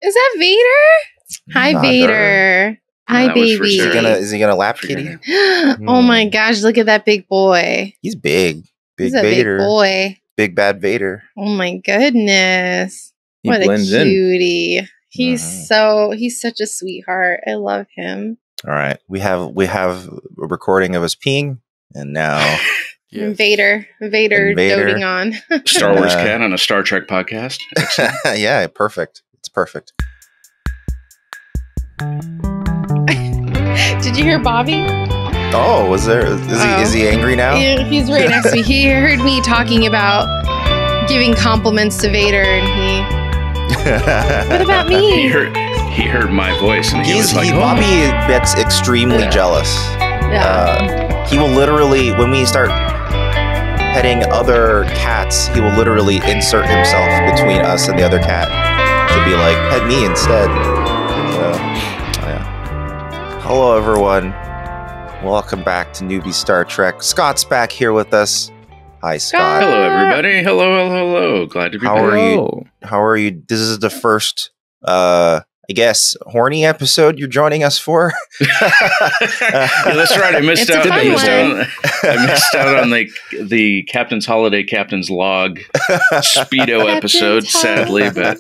Is that Vader? Hi, Not Vader. her. Hi, that was for baby. sure. Is he gonna lap kitty? Oh my gosh, look at that big boy. He's big. Big He's a Vader. big boy. Big bad Vader. Oh my goodness. He What a blends in. cutie. He's Mhm. he's such a sweetheart. I love him. All right. We have a recording of us peeing, and now And Vader doting on. Star Wars cat on a Star Trek podcast. yeah, perfect. It's perfect. Did you hear Bobby? Oh, is he angry now? He's right next to me. He heard me talking about giving compliments to Vader, and what about me? He heard my voice, and he was like, Bobby gets extremely jealous. Yeah. He will literally, when we start petting other cats, he will literally insert himself between us and the other cat to be like, pet me instead. Yeah. Hello, everyone. Welcome back to Newbie Star Trek. Scott's back here with us. Hi, Scott. hello, everybody. Hello. Glad to be back. How are you? This is the first, I guess, horny episode you're joining us for. Yeah, that's right. I missed out. I missed out on the Captain's Holiday, Captain's Log Speedo episode, sadly. But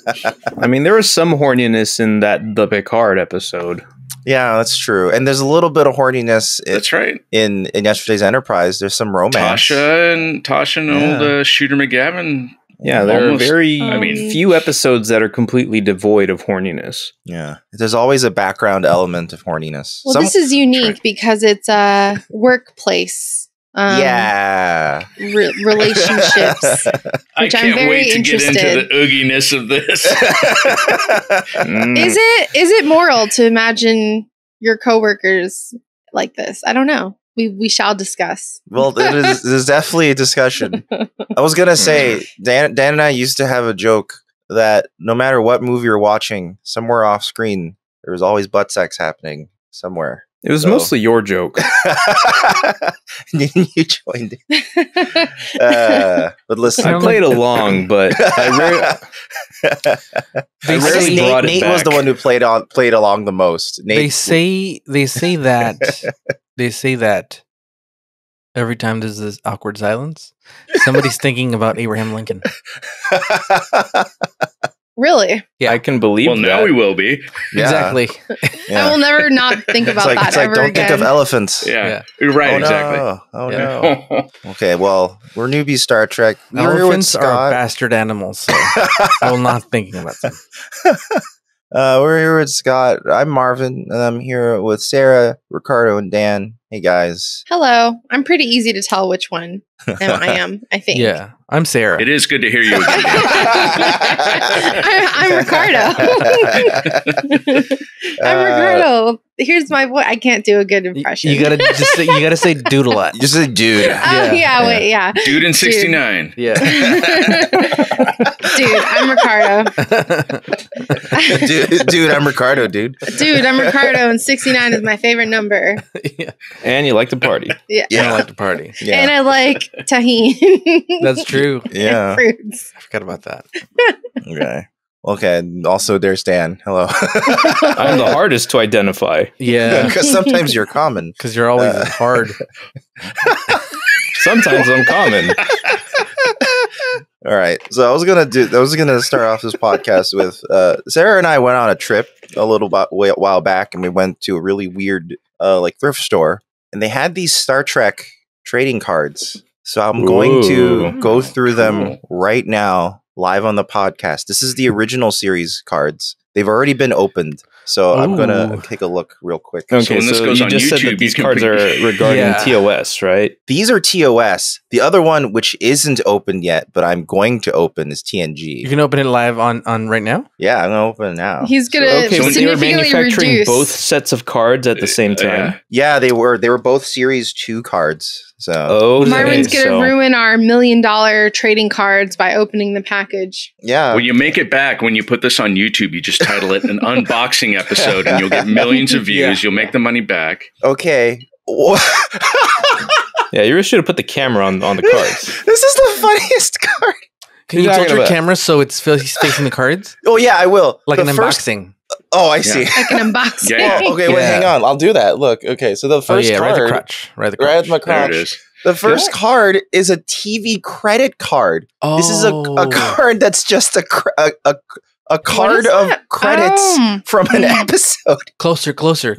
I mean, there was some horniness in the Picard episode. Yeah, that's true. And there's a little bit of horniness. That's right. In yesterday's Enterprise, there's some romance. Tasha and old Shooter McGavin. Yeah, there are few episodes that are completely devoid of horniness. Yeah, there's always a background element of horniness. Well, this is unique because it's a workplace. Relationships. Which I'm very interested. Get into the ooginess of this. Is it moral to imagine your coworkers like this? I don't know. We shall discuss. Well, there's definitely a discussion. I was gonna say, Dan and I used to have a joke that no matter what movie you're watching, somewhere off screen, there was always butt sex happening somewhere. It was mostly your joke. You joined it. But listen, I played along, but I rarely brought it Nate back. was the one who played along the most. Nate, They say that every time there's this awkward silence, somebody's thinking about Abraham Lincoln. Really? Yeah, I can believe that. Well, now we will be. Yeah. Exactly. Yeah. I will never not think about that it's like, ever don't again. think of elephants. Yeah. Right, exactly. Oh, no. Okay, well, we're newbie Star Trek. We're here with Elephants are Scott. bastard animals, so I will not thinking about them. We're here with Scott. I'm Marvin, and I'm here with Sarah, Ricardo, and Dan. Hey, guys. Hello. I'm pretty easy to tell which one I am, I think. Yeah, I'm Sarah. It is good to hear you again. I'm Ricardo. I'm Ricardo. Here's my voice. I can't do a good impression. You gotta say dude a lot. Just a dude. Yeah. Dude in 69. Yeah. Dude, I'm Ricardo. dude, I'm Ricardo, dude. Dude, I'm Ricardo, and 69 is my favorite number. Yeah. And you like to party. Yeah. I like to party. Yeah. And I like tahini. That's true. Yeah. Fruits. I forgot about that. Okay. Also, there's Dan. Hello. I'm the hardest to identify. Yeah, Because sometimes you're common. because you're always hard. Sometimes I'm common. All right. So I was gonna start off this podcast with Sarah and I went on a trip a while back, and we went to a really weird thrift store, and they had these Star Trek trading cards. So I'm going to go through them right now, live on the podcast. This is the original series cards. They've already been opened. So I'm going to take a look real quick. Okay, So when this so goes you on just said YouTube, that these you can cards are regarding TOS, right? These are TOS. The other one, which isn't open yet, but I'm going to open, is TNG. You can open it live on right now. Yeah, I'm going to open it now. He's going Okay, to so they were significantly manufacturing reduce. both sets of cards at the same time. Yeah, they were both Series 2 cards. So Okay, Marvin's going to ruin our $1 million trading cards by opening the package. yeah. When you make it back, when you put this on YouTube, you just title it an unboxing episode, and you'll get millions of views. Yeah. You'll make the money back. Okay. Yeah, you really should have put the camera on the cards. This is the funniest card. Can you tilt your camera so he's facing the cards? Oh yeah, I will. Like an unboxing. Oh, I see. Like an unboxing. Yeah. Oh, okay, wait, hang on. I'll do that. Look, okay. So the first card, right at the crotch. Right at my crotch. There it is. The first card is a TV credit card. Oh. This is a card that's just a card of credits from an episode. Closer.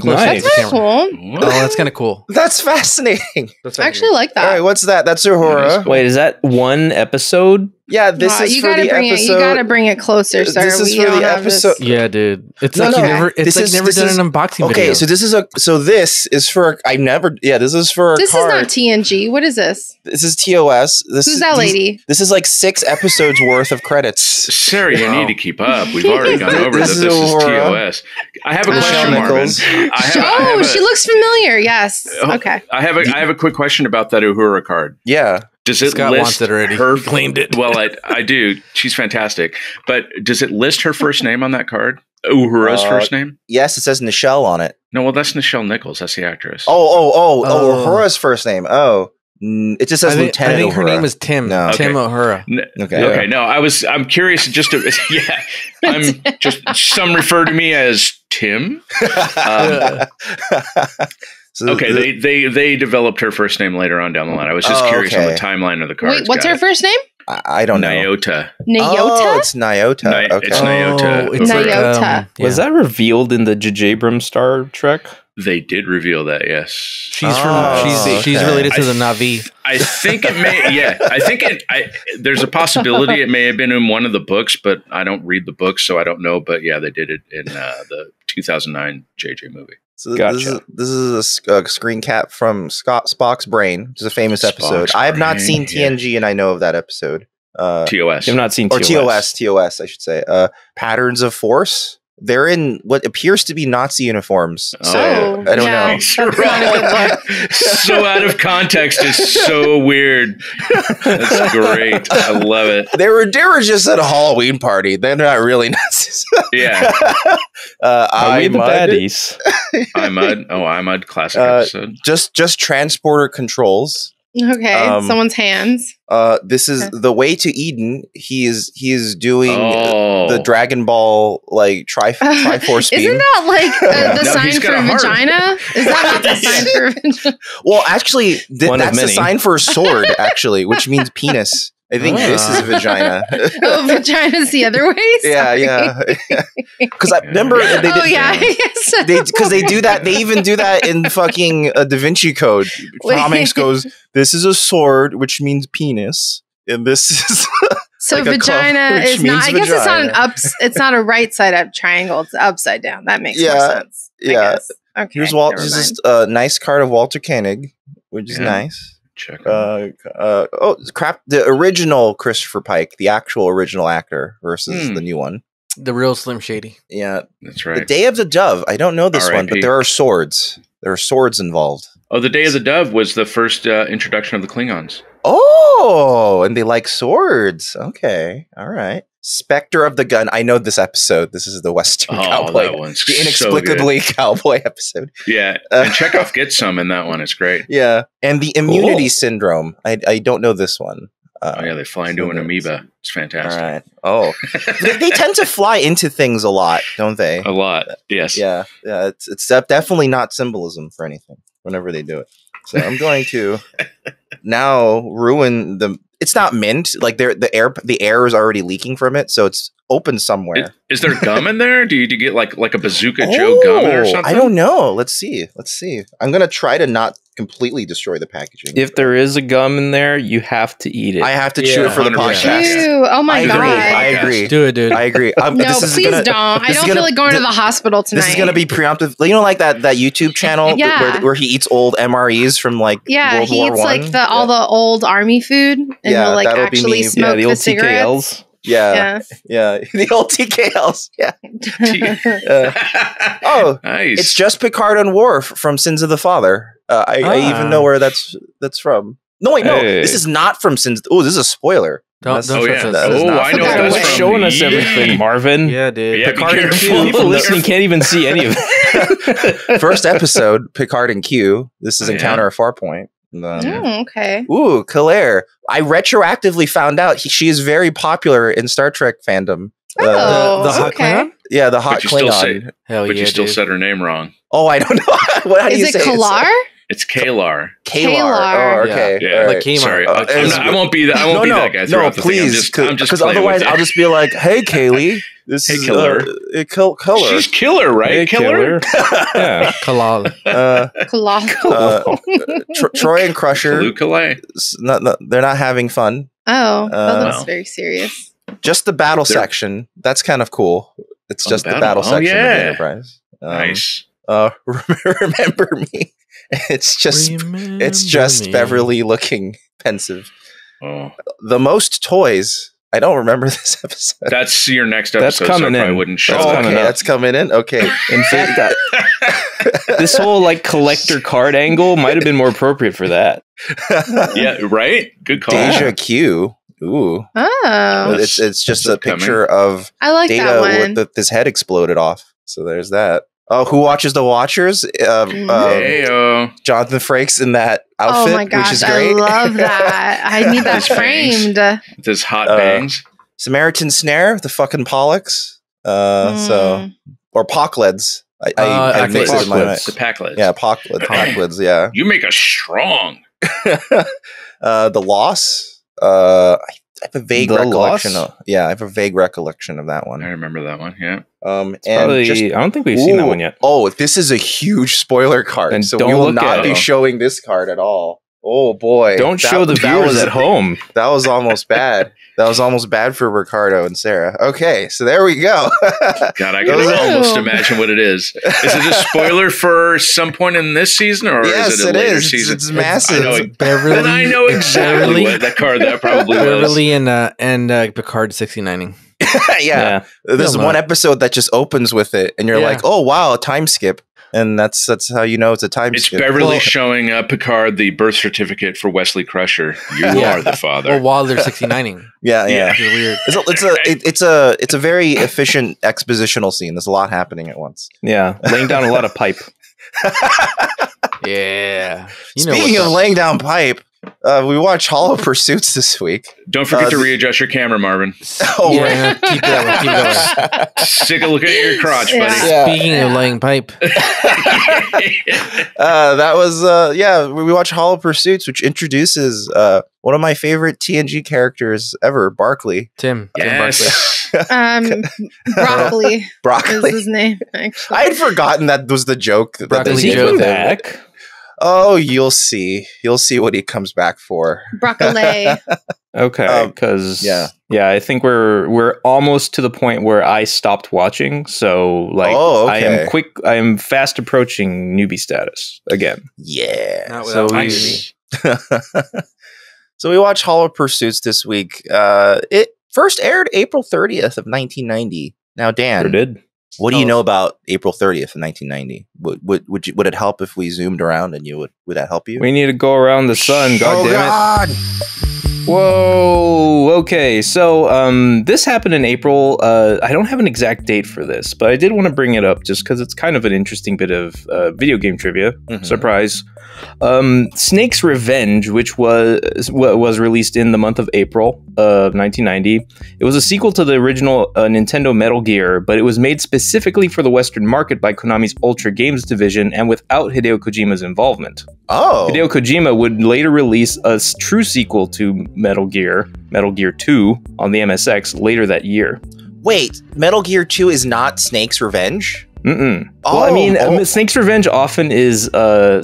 Nice. That's kind of cool. Oh, that's kind of cool. That's fascinating. I actually like that. All right, what's that? That's Uhura. Wait, is that one episode? Yeah, this is you for gotta the bring episode. You gotta bring it closer, sir. This is for the episode. Yeah, dude. It's No, like no. you never. It's This like is- never this done is- an unboxing Okay, video. so this is for. I never. Yeah, this is for a This card. is not TNG. What is this? This is TOS. Who's that lady? This is like 6 episodes worth of credits. Sarah, you need to keep up. We've already gone over that. This This is is Aurora. TOS. I have a Michelle question, Marvin. Nichols. She looks familiar. Yes. Okay. I have a quick question about that Uhura card. Yeah. Does it Scott list wants it already. her? He claimed it. Well, I do. She's fantastic. But does it list her first name on that card? Uhura's first name? Yes, it says Nichelle on it. No, well, that's Nichelle Nichols. That's the actress. Oh, Uhura's first name. Oh. It just says Lieutenant I think her Uhura. name is Tim. No. Tim Okay. O'Hara. Okay. Okay. No, I'm curious. Just to I'm just some refer to me as Tim. So Okay, they developed her first name later on down the line. I was just curious on the timeline of the cards. Wait, what's her first name? I don't know. Nyota. Nyota? Oh, it's Nyota. Okay. It's Nyota. Oh, it's like, Nyota. Was that revealed in the J.J. Abrams Star Trek? They did reveal that, yes. She's okay. related to the Navi. I think it may. Yeah, I think it. There's a possibility it may have been in one of the books, but I don't read the books, so I don't know. But yeah, they did it in the 2009 JJ movie. So Gotcha. this is a screen cap from Spock's Brain, which is a famous episode. Spock's I have not Brain, seen TNG, and I know of that episode. TOS. I've not seen Or TOS. TOS, I should say. Patterns of Force. They're in what appears to be Nazi uniforms. So Oh, I don't yeah. know. That's not a good look. So out of context is so weird. That's great. I love it. They were just at a Halloween party. They're not really Nazis. Yeah. Are we the Mud. baddies? Imud. Oh, Imud. Classic episode. Just transporter controls. Okay, someone's hands. This is the way to Eden. He is doing Oh. the Dragon Ball like Triforce beam. Isn't that like the No, sign he's for got a heart. vagina? Is that not the sign for vagina? Well, actually, One of that's the many. sign for a sword. Actually, which means penis. I think this is vagina. Oh, vagina's the other way? Sorry. yeah. Because I remember they did. Oh, yeah. Yes. Because they do that. They even do that in fucking Da Vinci Code. Tom Hanks goes, "This is a sword, which means penis, and this is." So like a cup, vagina which is not. I means guess it's not an vagina. It's not a right side up triangle. It's upside down. That makes more sense. I yeah. guess. Okay. Here's Walt. never This mind. is a nice card of Walter Koenig, which is Yeah. nice. Check. Crap! The original Christopher Pike, the actual original actor, versus the new one. The real Slim Shady. Yeah, That's The right. Day of the Dove. I don't know this one, but R.I.P. there are swords. There are swords involved. Oh, the Day of the Dove was the first introduction of the Klingons. Oh, and they like swords. Okay, all right. Spectre of the Gun. I know this episode. This is the Western Oh, cowboy, that one's the so inexplicably cowboy episode. Yeah, and Chekhov gets some in that one. It's great. Yeah, and the immunity syndrome. I don't know this one. Oh yeah, they fly into an amoeba. It's All fantastic. right. Oh, they tend to fly into things a lot, don't they? A lot. Yes. Yeah. It's definitely not symbolism for anything whenever they do it. So I'm going to now ruin the. It's not mint. Like the air is already leaking from it, so it's open somewhere. Is there gum in there? Do you get like a Bazooka Joe gum in it or something? I don't know. Let's see. I'm gonna try to not completely destroy the packaging. If there is a gum in there, you have to eat it. I have to chew it for the 100%. podcast. Ew, oh my I god. agree. Do it, dude. I agree. No, this is please gonna- don't. I this is don't gonna- feel like going to the hospital tonight. This is going to be preemptive. You know, like that YouTube channel Yeah. where he eats old MREs from like Yeah, World he War eats I? like all the old army food, and Yeah, he'll like that'll be actually me. smoke the the old cigarettes. TKLs. Yeah. The old TKLs. Yeah. Oh, Nice. it's just Picard on Worf from Sins of the Father. I even know where that's from. No, wait, no. Hey. This is not from Sins. Oh, this is a spoiler. Don't Oh touch yeah. us. That is Oh, not I know from what that that's way. from. Showing us everything, Marvin. Yeah, dude. Yeah, be Picard and careful. Q. People listening can't even see any of it. First episode, Picard and Q. This is Oh, yeah. Encounter at Farpoint. Okay. Ooh, Claire. I retroactively found out she is very popular in Star Trek fandom. Oh, the hot okay. Klingon? Yeah, the hot But you still Klingon. say- Hell But yeah, you still dude. said her name wrong. Oh, I don't know. How do you Is say it Kalar? It's Kalar. Kalar. Oh, okay. Yeah. All Like right. Kmart. Sorry, Like I won't be that. I won't be that guy. No, throughout the thing. please, I'm just because playing otherwise with it. I'll just be like, "Hey, Kaylee, this Hey, is Killer. Killer." She's killer, right? Hey, killer. yeah. Kalal. Kalal. Troy and Crusher, Kalukale. they're not having fun. Oh, that looks No. very serious. Just the battle They're- section. That's kind of cool. It's Oh, just the the battle. battle Oh, section of yeah. the Enterprise. Nice. Remember me. It's just Remember Beverly looking pensive. Oh, The most toys. I don't remember this episode. that's your next That's episode. So I coming probably in. wouldn't show That's Oh, that. coming okay, up. that's coming in. Okay. In fact, this whole like collector card angle might have been more appropriate for that. Yeah, right. Good call. Deja Q. Ooh. Oh, It's just Is a it coming? picture of I like that Data one. with his head exploded off. So there's that. Oh, who watches the Watchers? Heyo. Jonathan Frakes in that Oh outfit, my gosh, which is I great. love that. I need that His bangs. framed. With his hot bangs. Samaritan Snare, the fucking Pollux. Hmm. So or Pockleds. I actually, mixed it in my mind. The Packlets. Yeah, Pockleds, yeah. You make us strong. The Loss. I have a vague The recollection. Loss? I have a vague recollection of that I one. remember that one. Yeah. And Probably, just I don't think we've seen that one yet. Oh, this is a huge spoiler card. Then So don't we will look not at be it. showing this card at all. Oh boy. Don't show the viewers at home. That was almost bad. That was almost bad for Ricardo and Sarah. Okay, so there we go. God, I can Ooh. almost imagine what it is. Is it a spoiler for some point in this season, or Yes, is it a it later is. season? It's massive. I know, Beverly. then I know exactly Beverly, what that card that probably was. Beverly and Picard 69ing. yeah. There's Film one it. episode that just opens with it, and you're Yeah. like, "Oh wow, a time skip," and that's how you know it's a time It's skip. Beverly Well- showing Picard the birth certificate for Wesley Crusher. You Yeah. are the father. Well, while they're 69ing. Yeah, Yeah. Which is weird. It's a very efficient expositional scene. There's a lot happening at once. Yeah, laying down a lot of pipe. Yeah. Speaking of laying down pipe, we watched Hollow Pursuits this week. Don't forget to the- readjust your camera, Marvin. Oh, Yeah, keep that one. Take a look at your crotch, buddy. Yeah. Speaking of laying pipe, That was we watched Hollow Pursuits, which introduces one of my favorite TNG characters ever, Barclay. Tim Barclay. Yes. Broccoli is Broccoli. his name. Actually. I had forgotten that was the joke. Broccoli Does they he did Joe come with him. back? Oh, you'll see. You'll see what he comes back for. Broccoli. Okay, because yeah. I think we're almost to the point where I stopped watching. So like, Oh, okay. I am fast approaching newbie status again. Yeah. Not So without we- Newbie. So we watched Hollow Pursuits this week. It first aired April 30th of 1990. Now, Dan, Sure did. what do you know about April 30th of 1990? Would it help if we zoomed around and would that help you? We need to go around the sun. God damn it! Whoa. Okay. So this happened in April. I don't have an exact date for this, but I did want to bring it up just because it's kind of an interesting bit of video game trivia. Mhm. Surprise. Snake's Revenge, which was released in the month of April of 1990. It was a sequel to the original Nintendo Metal Gear, but it was made specifically for the Western market by Konami's Ultra Games division and without Hideo Kojima's involvement. Oh. Hideo Kojima would later release a true sequel to Metal Gear 2, on the MSX later that year. Wait, Metal Gear 2 is not Snake's Revenge? Well, I mean, Oh. Snake's Revenge often is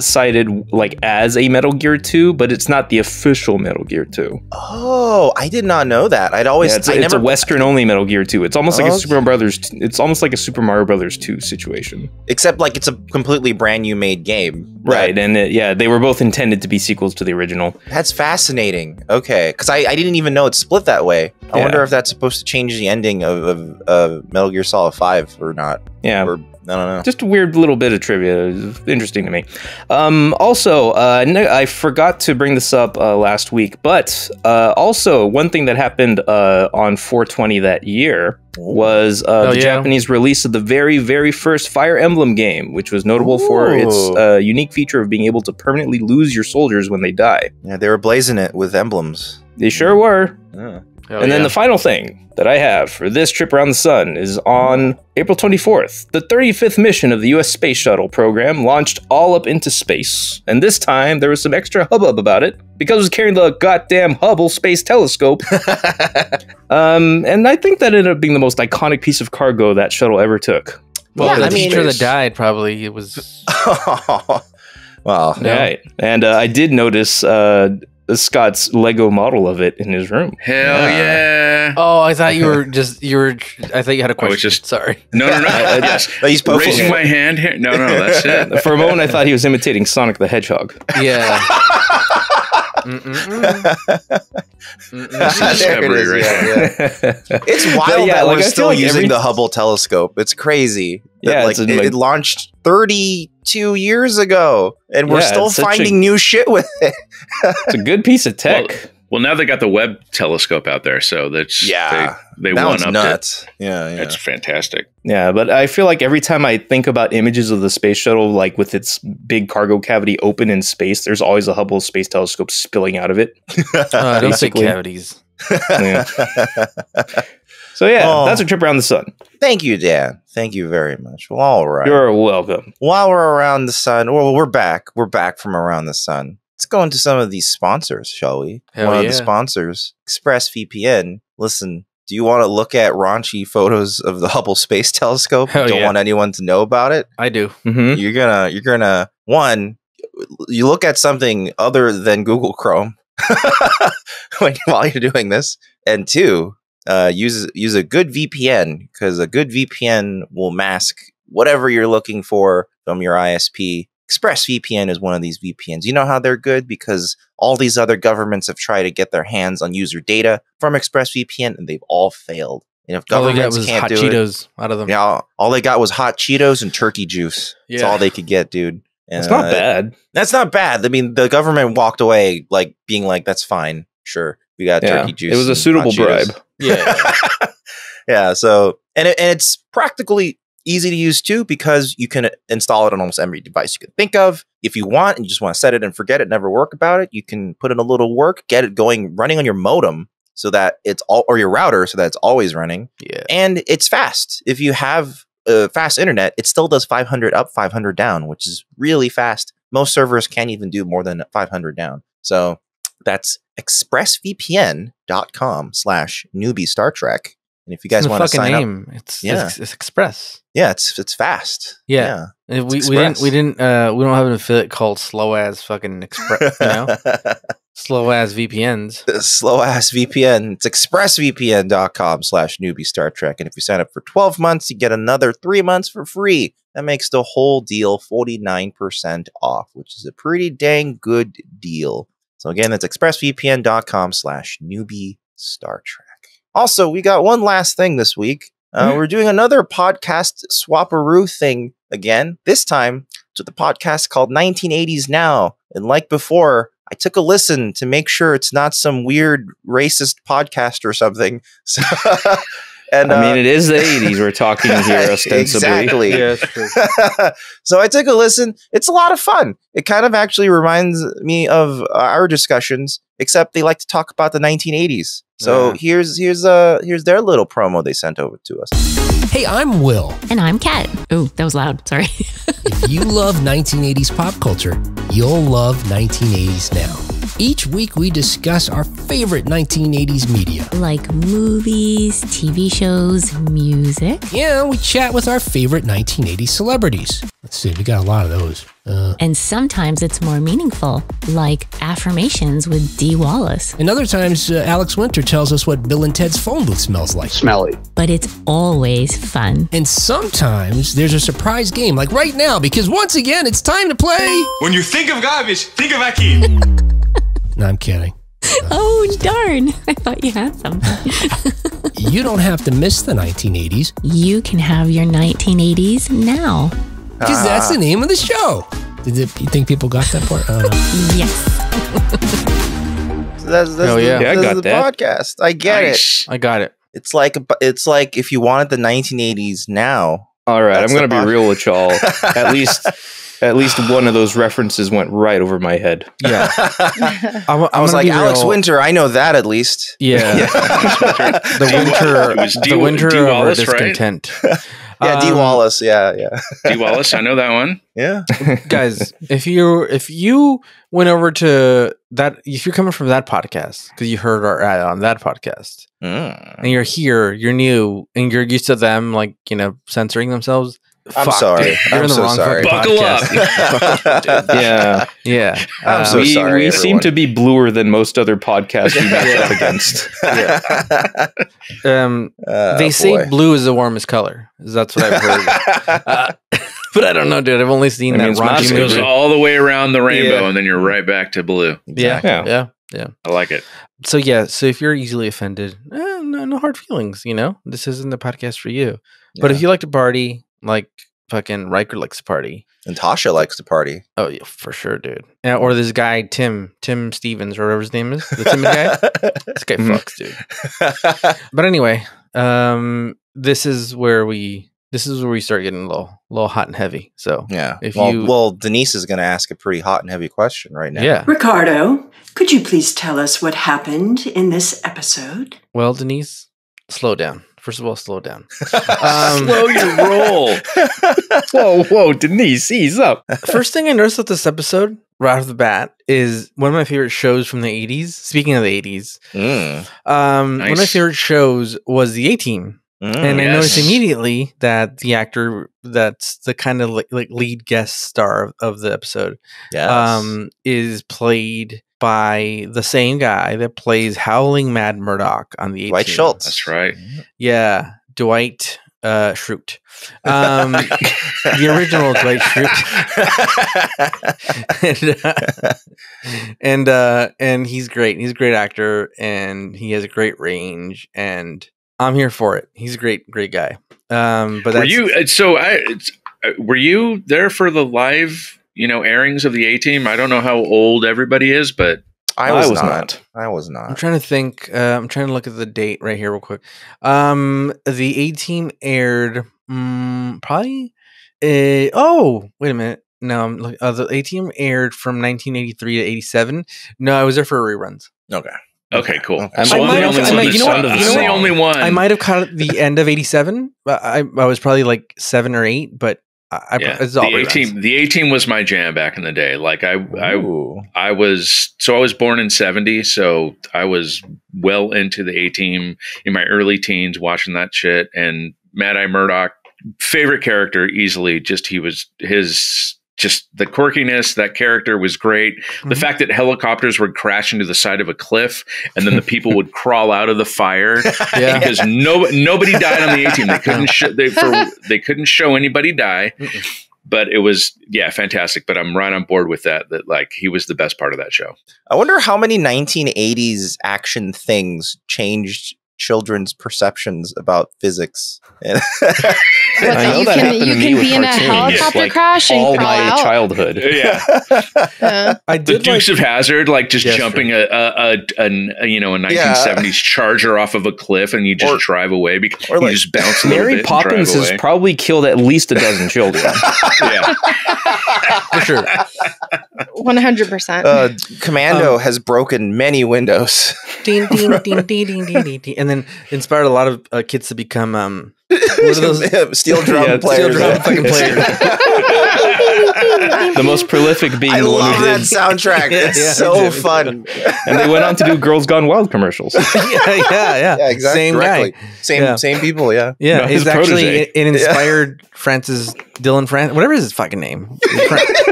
cited like as a Metal Gear 2, but it's not the official Metal Gear 2. Oh, I did not know that. I'd always Yeah, it's a Western only Metal Gear 2. It's almost like Oh. a Super Mario Brothers. It's almost like a Super Mario Brothers 2 situation. except like it's a completely brand new made game. Right, and they were both intended to be sequels to the original. That's fascinating. Okay, because I didn't even know it's split that way. I Yeah. wonder if that's supposed to change the ending of Metal Gear Solid 5 or not. Yeah, Or I don't know. Just a weird little bit of trivia. Interesting to me. Also, I forgot to bring this up last week, but also one thing that happened on 420 that year was the Japanese release of the very, very first Fire Emblem game, which was notable for its unique feature of being able to permanently lose your soldiers when they die. Yeah, they were blazing it with emblems. They sure were. Yeah. And then the final thing that I have for this trip around the sun is on April 24th. The 35th mission of the U.S. Space Shuttle program launched all up into space. And this time, there was some extra hubbub about it because it was carrying the goddamn Hubble Space Telescope. And I think that ended up being the most iconic piece of cargo that shuttle ever took. Well, the teacher that died probably, it was... Well, right. And I did notice... Scott's Lego model of it in his room. Hell yeah. Oh, I thought you were I thought you had a question. Sorry. No. Yes. He's raising my hand here. No, that's it. For a moment, I thought he was imitating Sonic the Hedgehog. Yeah. That's discovery right there. It's wild that we're still using the Hubble telescope. It's crazy. It launched 32 years ago, and we're still finding new shit with it. It's a good piece of tech. Well, now they got the Webb telescope out there, so that's they won up nuts. It. Yeah, it's fantastic. Yeah, but I feel like every time I think about images of the space shuttle, like with its big cargo cavity open in space, there's always a Hubble Space Telescope spilling out of it. Don't say cavities. Yeah. So that's a trip around the sun. Thank you, Dan. Thank you very much. Well, all right. You're welcome. While we're around the sun, we're back. We're back from around the sun. Let's go into some of these sponsors, shall we? One of the sponsors, ExpressVPN. Listen, do you want to look at raunchy photos of the Hubble Space Telescope? Don't want anyone to know about it? I do. Mm-hmm. You're gonna one, you look at something other than Google Chrome while you're doing this, and two, use a good VPN, because a good VPN will mask whatever you're looking for from your ISP. ExpressVPN is one of these VPNs. You know how they're good? Because all these other governments have tried to get their hands on user data from ExpressVPN, and they've all failed. And if governments can't hot do Cheetos out of them. Yeah, all they got was hot Cheetos and turkey juice. That's all they could get, dude. And, it's not bad. That's not bad. I mean, the government walked away, being like, "That's fine, sure, we got turkey juice." It was a suitable bribe. Yeah, yeah. So, and it's practically easy to use too, because you can install it on almost every device you can think of. If you want, and you just want to set it and forget it, never work about it, you can put in a little work, get it running on your modem, so that it's or your router, so that it's always running. Yeah, and it's fast. If you have fast internet, it still does 500 up, 500 down, which is really fast. Most servers can't even do more than 500 down. So that's expressvpn.com/newbie Star Trek. And if you guys want to sign up, it's Express. Yeah, it's fast. Yeah. We don't have an affiliate called Slow As fucking Express. Slow As VPNs. Slow Ass VPN. It's expressvpn.com/newbie Star Trek. And if you sign up for 12 months, you get another 3 months for free. That makes the whole deal 49% off, which is a pretty dang good deal. So again, that's expressvpn.com/newbie Star Trek. Also, we got one last thing this week. We're doing another podcast swaparoo thing again. This time, it's with a podcast called 1980s Now. And like before, I took a listen to make sure it's not some weird racist podcast or something. So, and I mean, it is the 80s we're talking here, ostensibly. Exactly. Yeah, that's true. So I took a listen. It's a lot of fun. It kind of actually reminds me of our discussions, except they like to talk about the 1980s. So here's their little promo they sent over to us. Hey, I'm Will. And I'm Kat. Oh, that was loud. Sorry. If you love 1980s pop culture, you'll love 1980s Now. Each week we discuss our favorite 1980s media. Like movies, TV shows, music. Yeah, we chat with our favorite 1980s celebrities. Let's see, we got a lot of those. And sometimes it's more meaningful, like affirmations with Dee Wallace. And other times, Alex Winter tells us what Bill and Ted's phone booth smells like. Smelly. But it's always fun. And sometimes there's a surprise game, like right now, because once again, it's time to play... When you think of garbage, think of Aki. No, I'm kidding. Oh, darn. I thought you had something. you don't have to miss the 1980s. You can have your 1980s now. Because that's the name of the show. You think people got that part? I don't know. Yes. That's I got the that. podcast. I get it. I got it. It's like if you wanted the 1980s now. All right, That's I'm going the to be real with y'all. At least one of those references went right over my head. Yeah. I was like, Alex Winter, I know that at least. Yeah. the winter of our discontent. Yeah, D. Wallace. Yeah. D. Wallace, I know that one. Yeah. Guys, if you went over to that, if you're coming from that podcast because you heard our ad on that podcast, and you're here, you're new, and you're used to them censoring themselves. I'm sorry. You're in the wrong sorry. Buckle up. Yeah. I'm so sorry. We everyone. seem to be bluer than most other podcasts we match up against. They say blue is the warmest color. That's what I've heard. But I don't know, dude. I've only seen that raunchy It goes movie. all the way around the rainbow, and then you're right back to blue. Yeah. I like it. So if you're easily offended, no hard feelings. This isn't the podcast for you. But if you like to party, like fucking Riker likes to party, and Tasha likes to party. Oh yeah, for sure, dude. Yeah, or this guy Tim Stevens or whatever his name is, the Tim guy. This guy fucks, dude. But anyway, this is where we start getting a little hot and heavy. So yeah, if Denise is going to ask a pretty hot and heavy question right now. Yeah, Ricardo, could you please tell us what happened in this episode? Well, Denise, slow down. First of all, slow down. Slow your roll. Whoa, Denise, ease up. First thing I noticed with this episode, right off the bat, is one of my favorite shows from the 80s. Speaking of the 80s, one of my favorite shows was The A-Team. And I noticed immediately that the actor that's the kind of like lead guest star of the episode is played by the same guy that plays Howling Mad Murdoch on the 18. Dwight Schultz. That's right. Yeah, Dwight Schrute. The original Dwight Schrute. And he's great. He's a great actor, and he has a great range, and I'm here for it. He's a great guy. But were you there for the live airings of the A-Team? I don't know how old everybody is, but I was not. I'm trying to think. I'm trying to look at the date right here real quick. The A-Team aired probably. Wait a minute. No, I'm looking. The A-Team aired from 1983 to 87. No, I was there for reruns. Okay, cool. I'm the only one. I might have caught it the end of 87. I was probably like 7 or 8, but it's all the A-Team was my jam back in the day. Like I was born in 70, so I was well into the A-Team in my early teens watching that shit. And Mad Eye Murdoch, favorite character easily. Just the quirkiness, that character was great. The fact that helicopters would crash into the side of a cliff and then the people would crawl out of the fire because nobody died on the A-Team. They couldn't show anybody die, but it was fantastic. But I'm right on board with that like he was the best part of that show. I wonder how many 1980s action things changed children's perceptions about physics. You can be in a helicopter crash and all crawl my out. childhood. I did the Dukes of Hazzard, like just jumping a 1970s Charger off of a cliff, and you just drive away because you just bounce a little bit. Mary Poppins has probably killed at least a dozen children. For sure. 100%. Commando has broken many windows. Ding, ding, ding, ding, ding, ding, ding. And then inspired a lot of kids to become what are those steel drum players? Steel drum fucking players. The most prolific being the one who did that soundtrack. It's so fun. And they went on to do Girls Gone Wild commercials. Yeah, exactly. Same directly. guy. Same people. Yeah. Yeah, No, it's his actually protege. it inspired Dylan Francis, whatever his fucking name,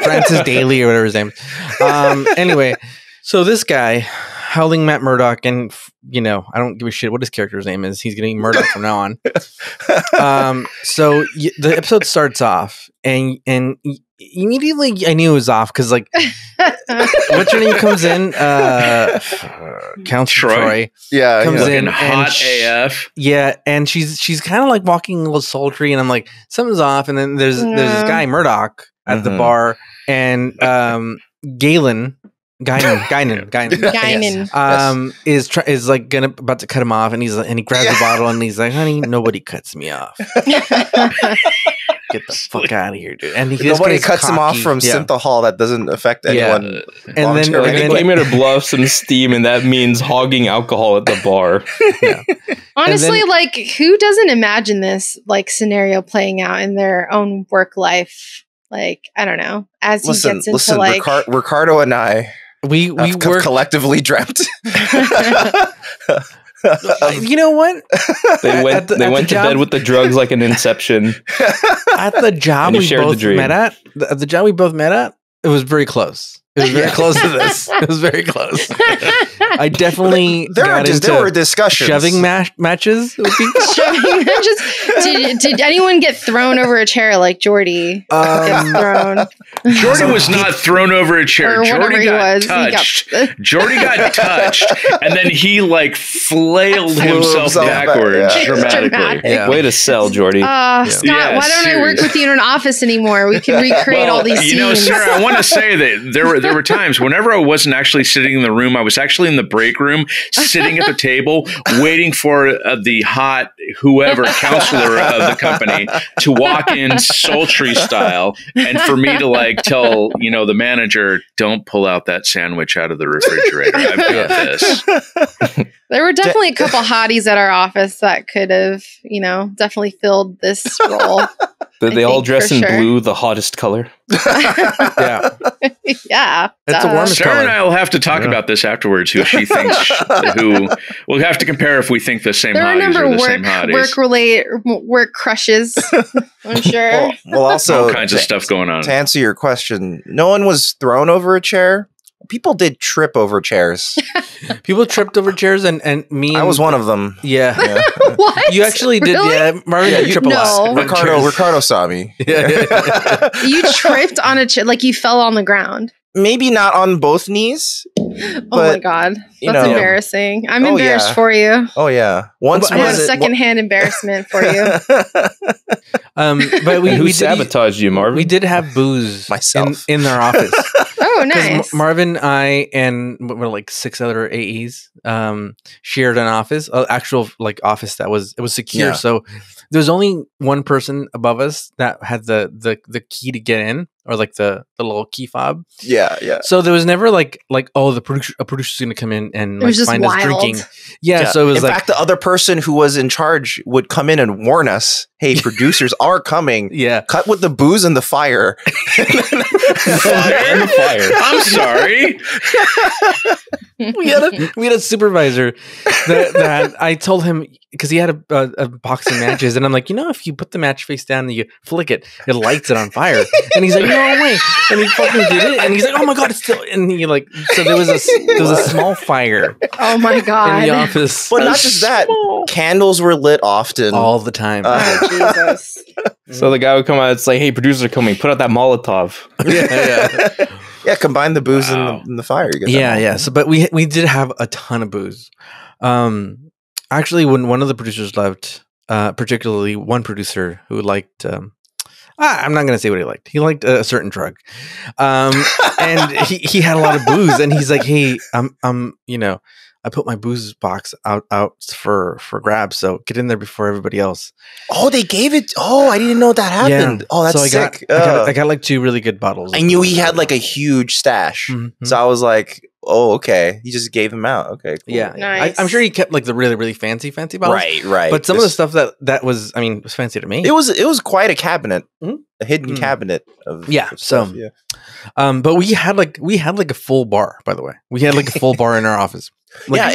Francis Daly or whatever his name. Anyway, so this guy, Howling Matt Murdock, and I don't give a shit what his character's name is. He's getting Murdock from now on. So the episode starts off, and immediately I knew it was off because what's her name comes in? Counselor Troy. Yeah, comes in hot and AF. Yeah, and she's kind of like walking a little sultry, and I'm like, something's off. And then there's this guy Murdock at the bar, and Guinan is like about to cut him off, and he grabs the bottle, and he's like, honey, nobody cuts me off. Get the fuck out of here, dude. And nobody cuts him off from synthahol. That doesn't affect anyone. And then they made her blow some steam, and that means hogging alcohol at the bar. Honestly, who doesn't imagine this scenario playing out in their own work life? I don't know. As he gets into Ricardo and I, we have collectively dreamt. You know what? They went to bed with the drugs like an Inception. At the job we both met at, it was very close. It was very close to this. It was very close. I definitely there were discussions. Shoving matches. Shoving matches. Did anyone get thrown over a chair like Jordy gets thrown? Jordy was not thrown over a chair. Jordy got touched. Jordy got touched, and then he flailed himself backwards dramatically. Yeah. Way to sell, Jordy. Scott, why don't I work with you in an office anymore? We can recreate all these scenes. Sarah, I want to say that there were times whenever I wasn't actually sitting in the room, I was actually in the break room, sitting at the table, waiting for the hot whoever counselor of the company to walk in sultry style, and for me to tell the manager, don't pull out that sandwich out of the refrigerator. I've got this. There were definitely a couple hotties at our office that could have, definitely filled this role. Did they all dress in blue, the hottest color? Yeah. Yeah. It's the warmest Sarah color. and I will have to talk about this afterwards, who she thinks, we'll have to compare if we think the same hotties or the same hotties. Work crushes, I'm sure. Well, also all kinds of stuff going on. To answer your question, no one was thrown over a chair. People did trip over chairs. People tripped over chairs, and me. I was one of them. Yeah. What? You actually did. Really? Yeah, Marvin did trip a lot. Ricardo saw me. Yeah. You tripped on a chair, you fell on the ground. Maybe not on both knees. Oh my god, that's embarrassing. I'm embarrassed for you. Oh yeah. Once I have secondhand embarrassment for you. But who sabotaged you, Marvin? We did have booze myself in our office. Oh, nice. Marvin, I, and 6 other AEs shared an office, actual office that was secure. Yeah. So there's only one person above us that had the key to get in, or the little key fob. Yeah, yeah. So there was never a producer's going to come in and find us drinking. Yeah, so it was in fact, the other person who was in charge would come in and warn us, "Hey, producers are coming. Yeah, cut with the booze and the fire." Fire. I'm sorry. we had a supervisor that I told him, because he had a box of matches, and I'm like, if you put the match face down and you flick it, it lights it on fire. And he's like, no way. And he fucking did it, and he's like, oh my god, it's still. And he so there was a small fire. Oh my god. In the office. But not just that, candles were lit often, all the time. Oh Jesus. So the guy would come out. It's like, hey, producers are coming. Put out that Molotov. Yeah. Combine the booze and the fire. You get yeah. So, but we did have a ton of booze. Actually, when one of the producers left, particularly one producer who liked. I'm not going to say what he liked. He liked a certain drug, and he had a lot of booze. And he's like, "Hey, I put my booze box out for grabs, so get in there before everybody else." Oh, they gave it. Oh, I didn't know that happened. Yeah. Oh, that's sick. I got 2 really good bottles. I knew he had a huge stash, so I was like, "Oh, okay." He just gave them out. Okay, cool. Yeah, nice. I'm sure he kept the really, really fancy bottles. Right. But some of the stuff that was, was fancy to me. It was quite a cabinet, a hidden cabinet of stuff. Yeah. But we had a full bar. By the way, we had a full bar in our office. I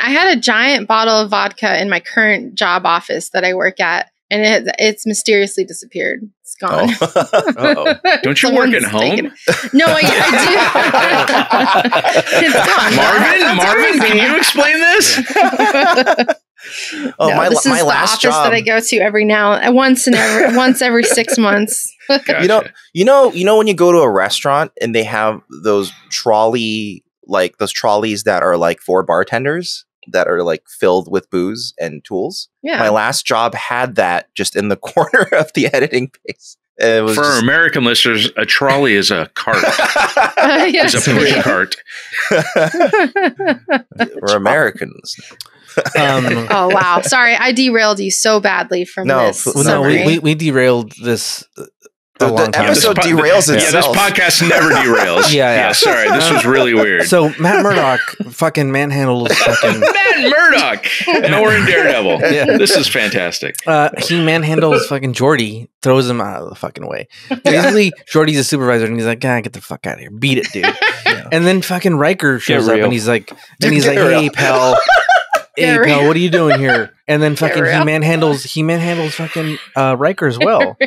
had a giant bottle of vodka in my current job office that I work at, and it's mysteriously disappeared. It's gone. Oh. Don't you work at home? No, I do. It's gone. Marvin, can you explain this? Oh, no, this is the last office job that I go to once every 6 months. Gotcha. You know when you go to a restaurant and they have those trolleys that are like for bartenders that are like filled with booze and tools. Yeah. My last job had that just in the corner of the editing base. It was For our American listeners, a trolley is a cart. Yes. It's a push cart. We're Americans. Oh wow! Sorry, I derailed you so badly from this. No, we derailed this. The episode derails itself. Yeah, this podcast never derails. Yeah. Sorry, this was really weird. So Matt Murdock fucking manhandles fucking Matt Murdock, and we're in Daredevil. Yeah. This is fantastic. He manhandles fucking Geordi, throws him out of the fucking way. Basically, Geordi's a supervisor, and he's like, "Get the fuck out of here, beat it, dude." Yeah. And then fucking Riker shows up, and he's like, "Hey, pal." Hey, pal, what are you doing here? And then fucking he manhandles fucking Riker as well.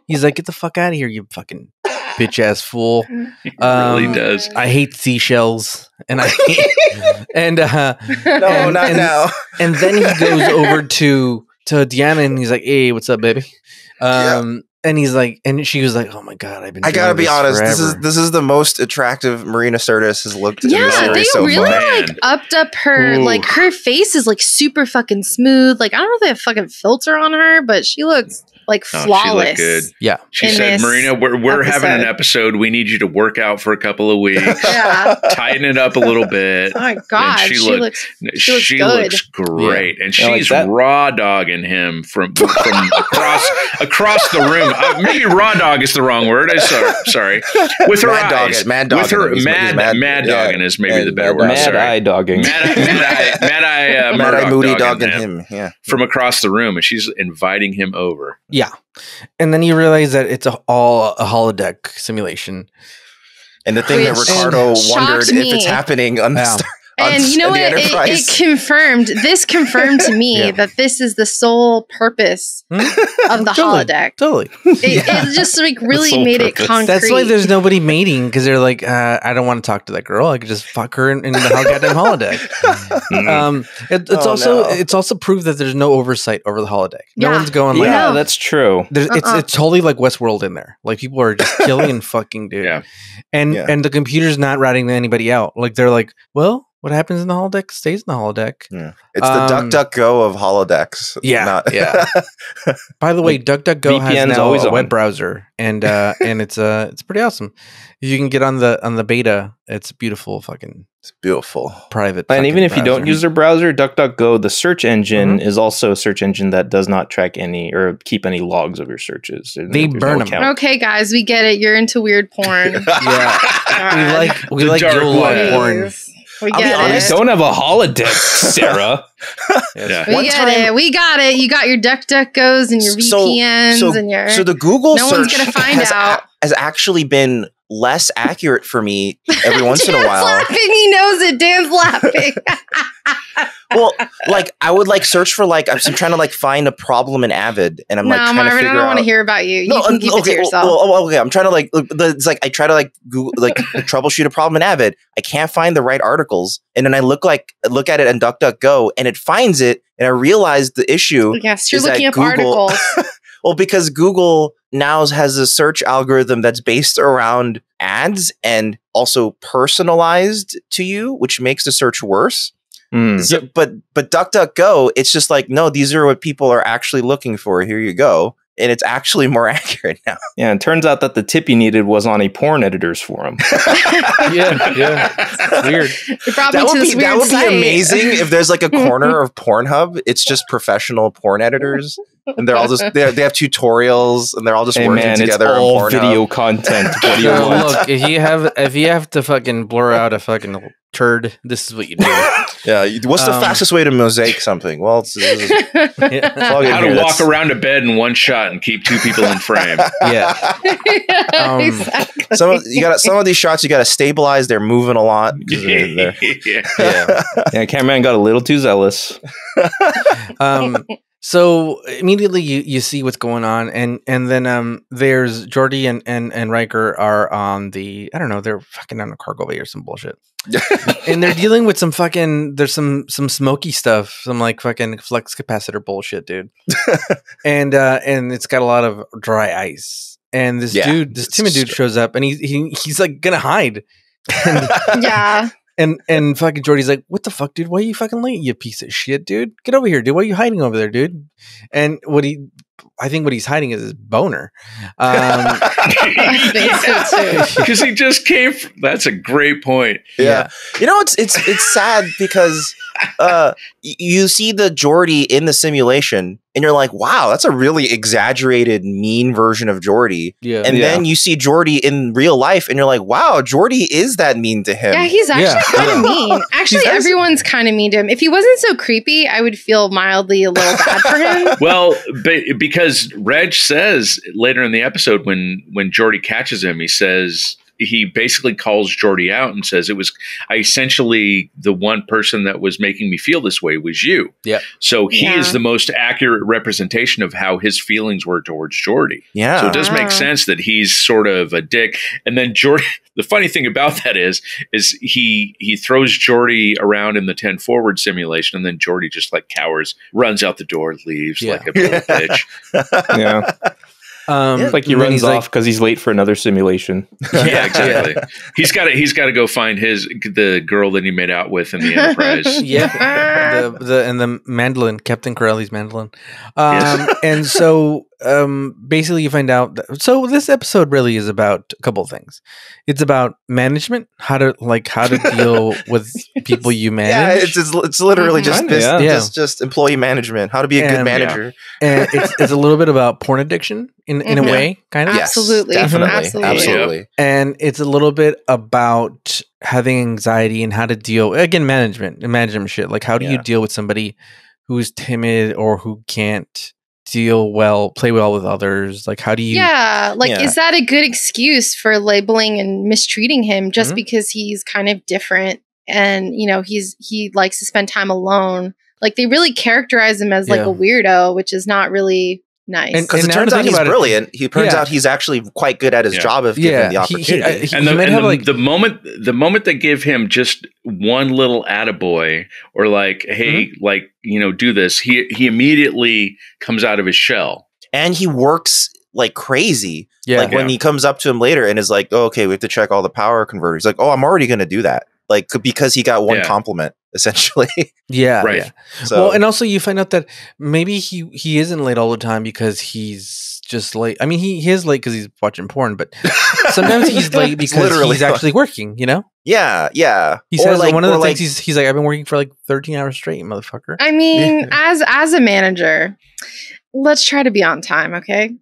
He's like, get the fuck out of here, you fucking bitch ass fool. He really does. I hate seashells, and I hate, not now. And then he goes over to Deanna, and he's like, hey, what's up, baby? And he's like, and she was like, "Oh my god, I gotta be honest. Forever. This is the most attractive Marina Sirtis has looked. Yeah, in the series they so really far. like upped up her. Ooh. Like her face is like super fucking smooth. Like I don't know if they have fucking filter on her, but she looks like flawless. She looked good. Yeah, she said, "Marina, we're having an episode. We need you to work out for a couple of weeks. Tighten it up a little bit." Oh my god, she looks great, and she's raw dogging him from across the room. Maybe raw dog is the wrong word. Sorry. With her eyes. Mad dogging is maybe the better word. Mad eye dogging. Mad eye moody dogging him. Yeah. From across the room, and she's inviting him over. Yeah. And then you realize that it's all a holodeck simulation. And the thing that Ricardo wondered if it's happening on the Star. And you know what? It confirmed to me that this is the sole purpose of the holodeck. Totally. It just like really made it concrete. That's why there's nobody mating, because they're like, I don't want to talk to that girl. I could just fuck her in the goddamn holodeck. It's also proved that there's no oversight over the holodeck. No one's going like, yeah, that's true. It's totally like Westworld in there. Like people are just killing and fucking, dude. Yeah. And the computer's not ratting anybody out. Like they're like, well, what happens in the holodeck stays in the holodeck. Yeah. It's the DuckDuckGo of holodecks. Yeah. By the way, DuckDuckGo has now a web browser, and it's pretty awesome. You can get on the beta. It's beautiful, it's beautiful private. And even if you don't use their browser, DuckDuckGo, the search engine, is also a search engine that does not track any or keep any logs of your searches. They burn them. Okay, guys, we get it. You're into weird porn. we like YOLO porn. We get it. Don't have a holodeck, Sarah. We get it. We got it. You got your DuckDuckGos and your VPNs and your. So the Google search one's gonna find out. Has actually been less accurate for me every once in a while. Laughing. He knows it. Dan's laughing. Well, like I would like search for like I'm trying to like find a problem in Avid, and I'm like trying Marvin, to figure out. I don't want to hear about you. You can keep it to yourself. Okay. I'm trying to like it's like I try to like Google like troubleshoot a problem in Avid. I can't find the right articles, and then I look at it in DuckDuckGo, and it finds it, and I realize the issue. Yes, you're looking up articles. Well, because Google now has a search algorithm that's based around ads and also personalized to you, which makes the search worse. So, but DuckDuckGo, it's just like, no, these are what people are actually looking for. Here you go. And it's actually more accurate now. Yeah, and it turns out that the tip you needed was on a porn editor's forum. Yeah. It's weird. That would be amazing if there's like a corner of Pornhub. It's just professional porn editors. And they're all just they have tutorials, and they're all just working together. It's all video content. What do you want? Look, if you have to fucking blur out a fucking turd, this is what you do. Yeah, what's the fastest way to mosaic something? Well, how to walk around a bed in one shot and keep two people in frame. Yeah, exactly. Some of these shots you got to stabilize. They're moving a lot. Yeah, cameraman got a little too zealous. So immediately you see what's going on, and then there's Geordi and Riker are on the, I don't know, they're fucking on a cargo bay or some bullshit. And they're dealing with some fucking, there's some smoky stuff, some like fucking flux capacitor bullshit, dude. and it's got a lot of dry ice. And this timid dude shows up, and he's like gonna hide. Yeah. And fucking Geordi's like, what the fuck, dude? Why are you fucking late, you piece of shit, dude? Get over here, dude. Why are you hiding over there, dude? And I think what he's hiding is his boner. I think so too. Because he just came that's a great point. Yeah. You know, it's sad because you see the Geordi in the simulation and you're like, wow, that's a really exaggerated, mean version of Geordi. Yeah. And then you see Geordi in real life and you're like, wow, Geordi is that mean to him. Yeah, he's actually kind of mean. Actually, everyone's kind of mean to him. If he wasn't so creepy, I would feel mildly a little bad for him. Well, because Reg says later in the episode when Geordi catches him, he basically calls Geordi out and says, I essentially, the one person that was making me feel this way was you. Yeah. So he is the most accurate representation of how his feelings were towards Geordi. Yeah. So it does make sense that he's sort of a dick. And then Geordi, the funny thing about that is he throws Geordi around in the 10 forward simulation, and then Geordi just like cowers, runs out the door, leaves like a little bitch. Yeah. Like he runs off because he's late for another simulation. Yeah, exactly. He's got to go find the girl that he made out with in the Enterprise. Yeah, the mandolin, Captain Corelli's mandolin. And so basically you find out so this episode really is about a couple of things. It's about management, how to deal with people you manage. Yeah, it's literally just employee management, how to be a good manager. And it's a little bit about porn addiction in a way, kind of. Absolutely. Yes, definitely. Absolutely. And it's a little bit about having anxiety and how to deal, again, management shit. Like, how do you deal with somebody who's timid or who can't play well with others? Like, how do you... is that a good excuse for labeling and mistreating him just because he's kind of different and, you know, he likes to spend time alone? Like, they really characterize him as like a weirdo, which is not really nice. Because it turns out he's brilliant. He turns out he's actually quite good at his job if given the opportunity. The moment they give him just one little attaboy or like, hey, like, you know, do this, he immediately comes out of his shell. And he works like crazy. Yeah. Like when he comes up to him later and is like, oh, okay, we have to check all the power converters. He's like, oh, I'm already going to do that. Like, because he got one compliment, essentially. Yeah. Right. Yeah. So, well, and also you find out that maybe he isn't late all the time because he's just late. I mean, he is late because he's watching porn, but sometimes he's late because he's actually working, you know? Yeah. Yeah. He says one of the things he's like, I've been working for like 13 hours straight, motherfucker. I mean, as a manager, let's try to be on time, okay?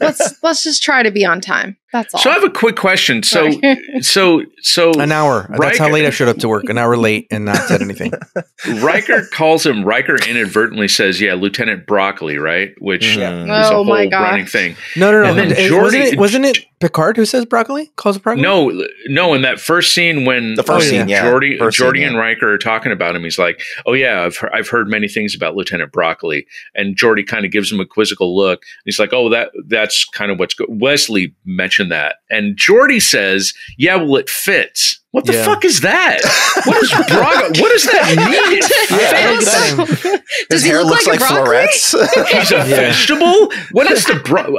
Let's just try to be on time. That's all. So I have a quick question. So an hour. That's how late I showed up to work. An hour late and not said anything. Riker inadvertently says, "Yeah, Lieutenant Barclay," right? Which is a whole running thing. No. And then wasn't it Picard who says broccoli? Calls it broccoli? No. In that first scene when Geordi and Riker are talking about him, he's like, "Oh yeah, I've heard many things about Lieutenant Barclay," and Geordi kind of gives him a quizzical look. He's like, "Oh, that's kind of what's Wesley mentioned that," and Geordi says, "Yeah, well, it fits." What the fuck is that? What does that mean? His hair looks like florets. He's a vegetable? What is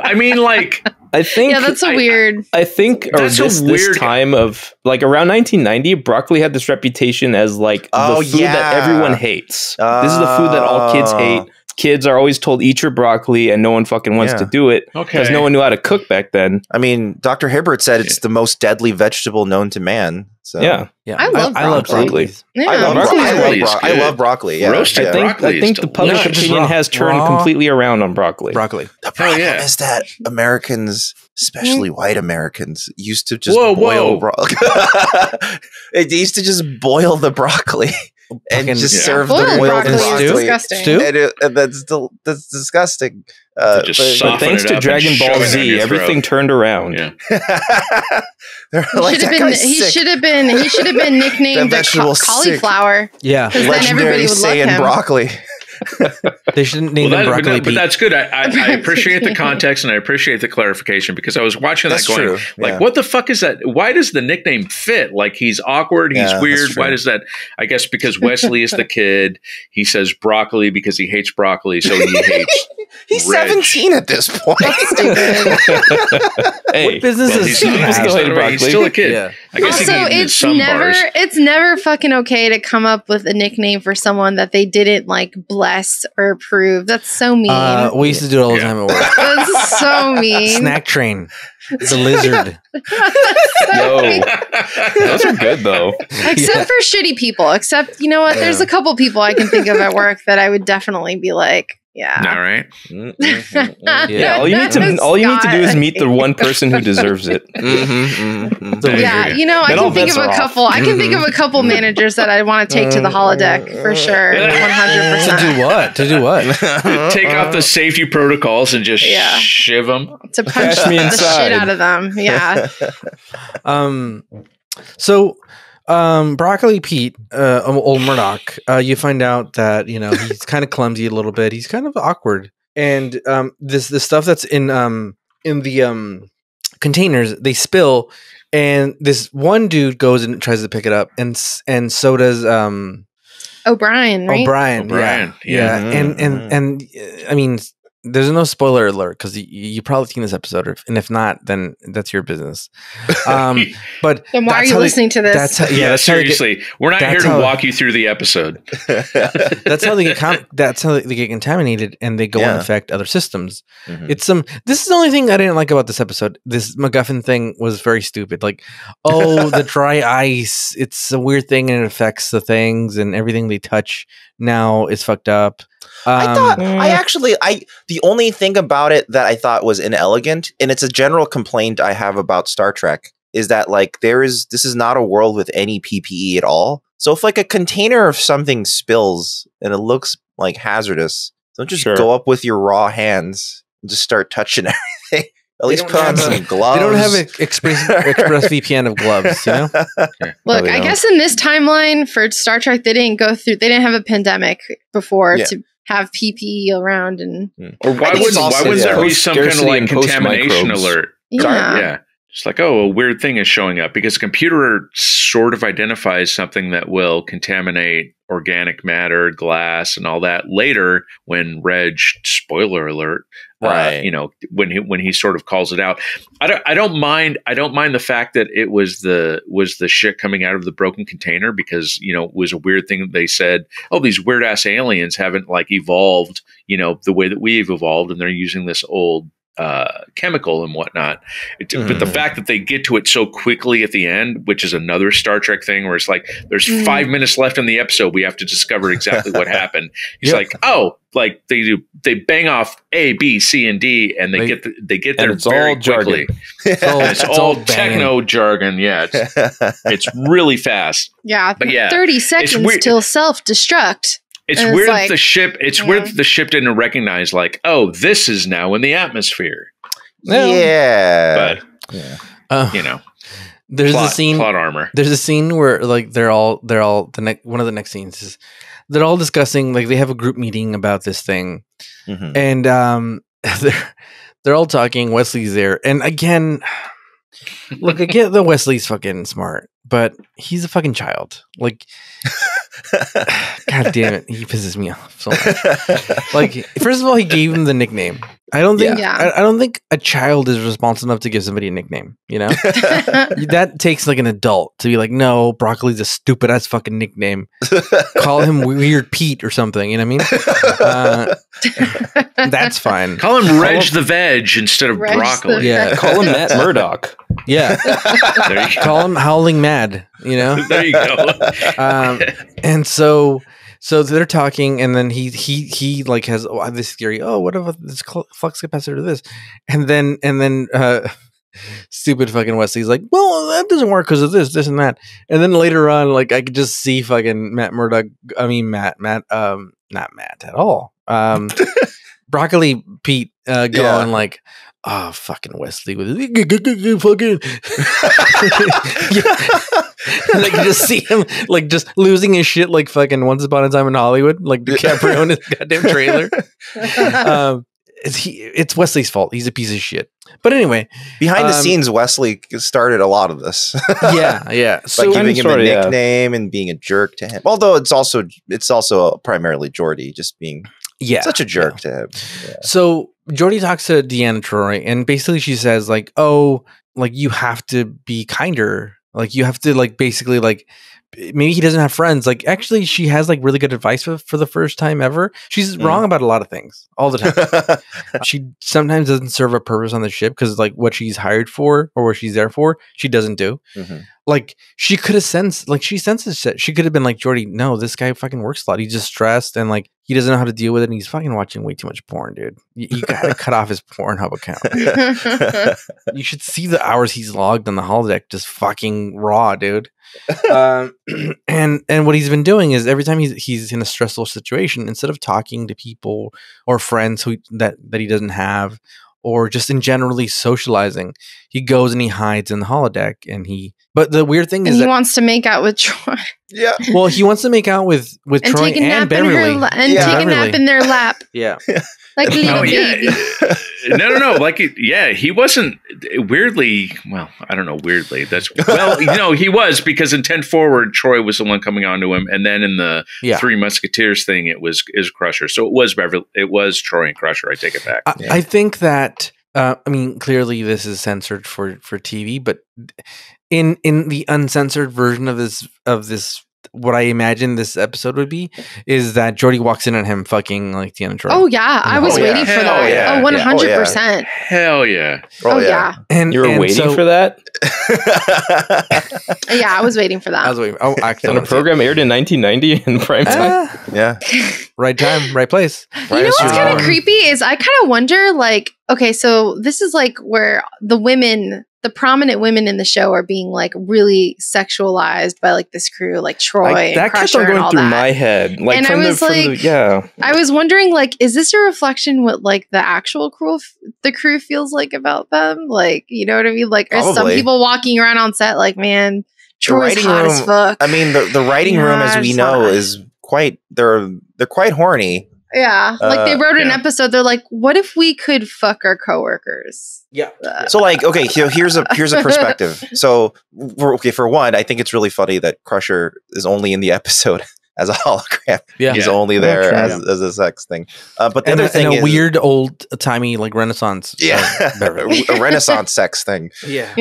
I mean, like... I think... Yeah, that's weird... I think this time of... Like, around 1990, broccoli had this reputation as, like, the food that everyone hates. This is the food that all kids hate. Kids are always told, eat your broccoli, and no one fucking wants to do it because no one knew how to cook back then. I mean, Dr. Hibbert said it's the most deadly vegetable known to man. So. Yeah. I love broccoli. Yeah, I love broccoli. Yeah. Roasted broccoli. I think the public opinion has turned completely around on broccoli. The problem is that Americans, especially white Americans, used to just boil broccoli. They used to just boil the broccoli. And just serve the boiled broccoli. Disgusting. And that's disgusting. But thanks to Dragon Ball Z, everything turned around. Yeah. He should have been nicknamed cauliflower. Yeah, then everybody would love him. Broccoli. They shouldn't name them Broccoli Pete. But that's good. I appreciate the context and I appreciate the clarification because I was watching that going, like, what the fuck is that? Why does the nickname fit? Like, he's awkward, he's weird. Why does that? I guess because Wesley is the kid. He says broccoli because he hates broccoli, so he hates. He's 17 at this point. Hey, what business is he? He's still a kid. Yeah. I guess also, it's never fucking okay to come up with a nickname for someone that they didn't like bless or approve. That's so mean. We used to do it all the time at work. That's so mean. Snack train. The lizard. Yo, those are good though. Except for shitty people. Except, you know what? There's a couple people I can think of at work that I would definitely be like, yeah. All right. Yeah. All you need to do is meet the one person who deserves it. Yeah. You know, I can think of a couple. I can think of a couple managers that I want to take to the holodeck for sure. 100%. To do what? Take out the safety protocols and just shiv them. To punch the shit out of them. Yeah. So Broccoli Pete, old Murdoch, you find out that, you know, he's kind of clumsy a little bit. He's kind of awkward. And this stuff that's in the containers, they spill, and this one dude goes and tries to pick it up, and so does O'Brien, right? O'Brien, yeah. And I mean, there's no spoiler alert because you probably seen this episode, and if not, then that's your business. But then why are you listening to this? Seriously, we're not here to walk you through the episode. That's how they get. That's how they get contaminated, and they go and affect other systems. It's This is the only thing I didn't like about this episode. This MacGuffin thing was very stupid. Like, the dry ice. It's a weird thing, and it affects the things, and everything they touch now is fucked up. The only thing about it that I thought was inelegant, and it's a general complaint I have about Star Trek, is that like this is not a world with any PPE at all. So if like a container of something spills and it looks like hazardous, don't just go up with your raw hands and just start touching everything. At least put on some gloves. They don't have an express VPN of gloves, you know? Look, I guess in this timeline for Star Trek, they didn't have a pandemic before to have PPE around. Or why wouldn't there be some kind of like contamination alert? Yeah. Just like, a weird thing is showing up because a computer sort of identifies something that will contaminate organic matter, glass, and all that later when Reg, spoiler alert, you know, when he sort of calls it out. I don't mind the fact that it was the shit coming out of the broken container because, you know, it was a weird thing that they said, these weird ass aliens haven't like evolved, you know, the way that we've evolved, and they're using this old chemical and whatnot. But the fact that they get to it so quickly at the end, which is another Star Trek thing where it's like there's 5 minutes left in the episode, we have to discover exactly what happened. He's like, like they bang off A, B, C, and D, and they get there very quickly. It's all techno jargon. Yeah, it's really fast. Yeah, but 30 seconds till self-destruct. It's weird that the ship. It's weird that the ship didn't recognize, like, this is now in the atmosphere. Yeah, but you know, there's a scene. Plot armor. There's a scene where like they're all one of the next scenes is they're all discussing, like they have a group meeting about this thing, and they're all talking. Wesley's there, and again, look, I get that Wesley's fucking smart, but he's a fucking child. Like, God damn it, he pisses me off so much. Like, first of all, he gave him the nickname. I don't think I don't think a child is responsible enough to give somebody a nickname. You know, that takes like an adult to be like, no, Broccoli's a stupid ass fucking nickname. Call him Weird Pete or something. You know what I mean? That's fine. Call him Reg the Veg instead of Broccoli. Yeah, call him Matt Murdock. Yeah, call him Howling Mad. You know, there you go. And so they're talking, and then he like has this theory. What about this flux capacitor to this? And then stupid fucking Wesley's like, well, that doesn't work because of this, and that. And then later on, like I could just see fucking Matt Murdock. I mean Matt, not Matt at all. Broccoli Pete going like, oh, fucking Wesley with fucking like you just see him like just losing his shit like fucking Once Upon a Time in Hollywood, like DiCaprio in his goddamn trailer. It's Wesley's fault. He's a piece of shit. But anyway, behind the scenes, Wesley started a lot of this. yeah. So by giving him a nickname and being a jerk to him. Although it's also primarily Geordi just being such a jerk to him. Yeah. So Geordi talks to Deanna Troi, and basically she says like, "Oh, like you have to be kinder. Like you have to like basically like." Maybe he doesn't have friends. Like, actually, she has like really good advice for the first time ever. She's wrong about a lot of things all the time. She sometimes doesn't serve a purpose on the ship because like what she's hired for or what she's there for, she doesn't do. Mm-hmm. Like she could have sensed, like she senses shit. She could have been like, Geordi, no, this guy fucking works a lot. He's just stressed and like he doesn't know how to deal with it. And he's fucking watching way too much porn, dude. You gotta cut off his Pornhub account. You should see the hours he's logged on the holodeck, just fucking raw, dude. And what he's been doing is every time he's in a stressful situation, instead of talking to people or friends that he doesn't have, or just in generally socializing, he goes and he hides in the holodeck. But the weird thing is he wants to make out with Troi. Yeah. Well, he wants to make out with Troi and Beverly. Take a nap in their lap. Yeah. Like a little baby. No. Like, he wasn't weirdly. Well, I don't know. Weirdly, he was, because in 10 Forward, Troi was the one coming on to him, and then in the Three Musketeers thing, it was Crusher. So it was Beverly. It was Troi and Crusher. I take it back. I think that. I mean, clearly this is censored for TV, but in the uncensored version of this. What I imagine this episode would be is that Geordi walks in on him fucking like Deanna Troi. Oh yeah, I was waiting for that. Yeah. 100%. Hell yeah. Oh yeah. And you were waiting for that? Yeah, I was waiting for that. I was waiting. Oh, actually, and the program aired in 1990 in prime time. Yeah. Right time, right place. You know what's kind of creepy is I kind of wonder, like, okay, so this is like where the prominent women in the show are being like really sexualized by like this crew, like Troi and Crusher and all that. That kept on going through my head. Like, and I was wondering, like, is this a reflection what like the actual crew feels like about them? Like, you know what I mean? Like, are some people walking around on set like, man, Troy's hot as fuck. I mean, the writing room, as we know, is quite. They're quite horny. Yeah, like they wrote an episode. They're like, "What if we could fuck our coworkers?" Yeah. So, like, okay, here's a perspective. So, for one, I think it's really funny that Crusher is only in the episode as a hologram. Yeah, he's only there as a sex thing. But the other thing is a weird old timey like Renaissance. A Renaissance sex thing. Yeah.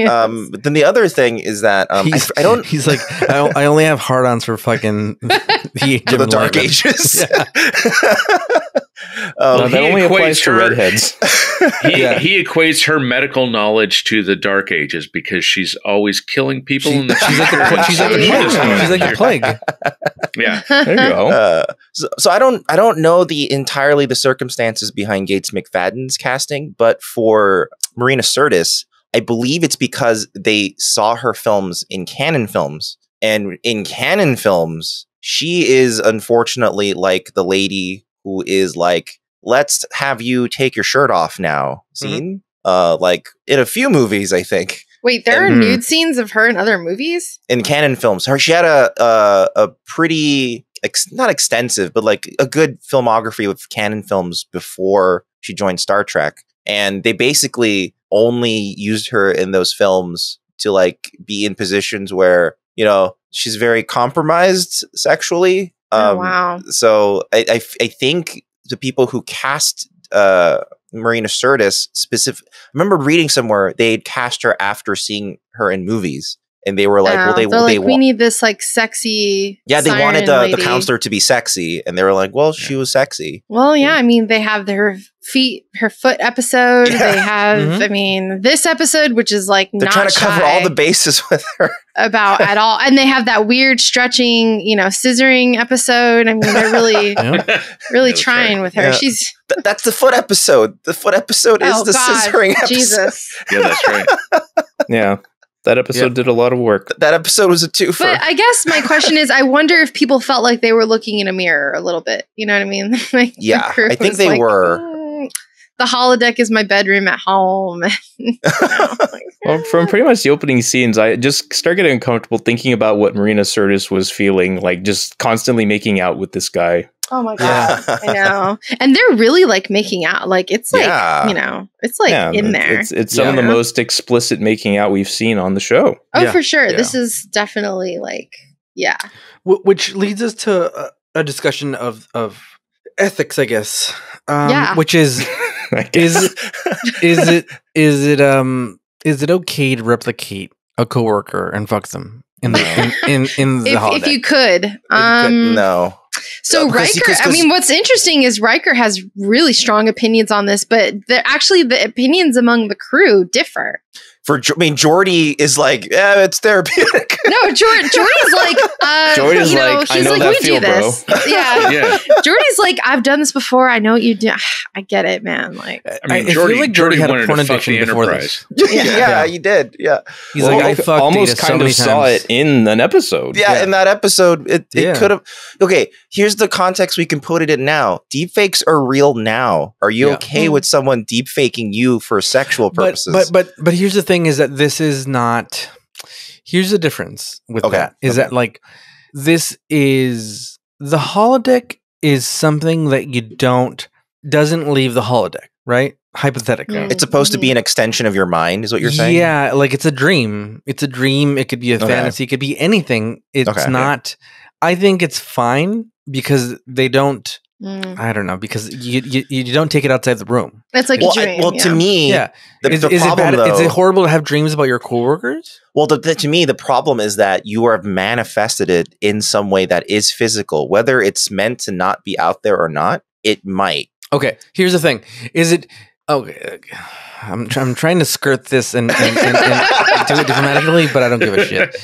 But then the other thing is that I don't. He's like, I only have hard-ons for fucking the Dark Ages. Yeah. That only applies to redheads. He equates her medical knowledge to the Dark Ages because she's always killing people. She's like the plague. Yeah. There you go. So I don't know entirely the circumstances behind Gates McFadden's casting, but for Marina Sirtis, I believe it's because they saw her films in Canon Films, and in Canon Films, she is unfortunately like the lady who is like, let's have you take your shirt off now scene. Like in a few movies, I think. Wait, there are nude scenes of her in other movies? In Canon Films. She had a pretty, not extensive, but like a good filmography with Canon Films before she joined Star Trek. And they basically only used her in those films to like be in positions where, you know, she's very compromised sexually. Wow. So I think the people who cast Marina Sirtis I remember reading somewhere they'd cast her after seeing her in movies, and they were like, we need this like sexy. Yeah, they wanted the counselor to be sexy, and they were like, well, she was sexy. Well, yeah, I mean, they have her foot episode. Yeah. They have, I mean, this episode, which is like they're trying to cover all the bases with her about at all, and they have that weird stretching, scissoring episode. I mean, they're really trying with her. Yeah. She's that's the foot episode. The foot episode is the scissoring episode. Jesus. Yeah, that's right. Yeah. That episode did a lot of work. That episode was a twofer. But I guess my question is, I wonder if people felt like they were looking in a mirror a little bit. You know what I mean? Like yeah, I think they were. the holodeck is my bedroom at home. Well, from pretty much the opening scenes, I just start getting uncomfortable thinking about what Marina Sirtis was feeling, like just constantly making out with this guy. Oh my God. I know. And they're really like making out. Like it's like, it's like in there. It's some of the most explicit making out we've seen on the show. Oh, for sure. Yeah. This is definitely like, Which leads us to a discussion of ethics, I guess. Which is is it okay to replicate a coworker and fuck them in the holodeck? If you could. No. So Riker, I mean, what's interesting is Riker has really strong opinions on this, but the opinions among the crew differ. Geordi is like, it's therapeutic. No, Geordi's like, Geordi's like, I know that feel, bro. Yeah. Geordi's like, I've done this before. I know what you do. I get it, man. Like, I feel like Geordi had a porn addiction before this. Yeah, he did. Yeah. He's like, I fucked almost kind of saw it in an episode. Yeah, in that episode, it could have. Okay, here's the context we can put it in now. Deepfakes are real now. Are you okay with someone deepfaking you for sexual purposes? But here's the thing is that this is not. Here's the difference with that is that like this is the holodeck is something that doesn't leave the holodeck, right? Hypothetically, it's supposed to be an extension of your mind, is what you're saying? Yeah, like it's a dream. It's a dream. It could be a fantasy. It could be anything. It's not. I think it's fine because they don't. I don't know, because you don't take it outside the room. It's like a dream. To me, is it horrible to have dreams about your coworkers? Well, to me, the problem is that you have manifested it in some way that is physical. Whether it's meant to not be out there or not, it might. Okay, here's the thing. Is it... Okay, I'm trying to skirt this and do it diplomatically, but I don't give a shit.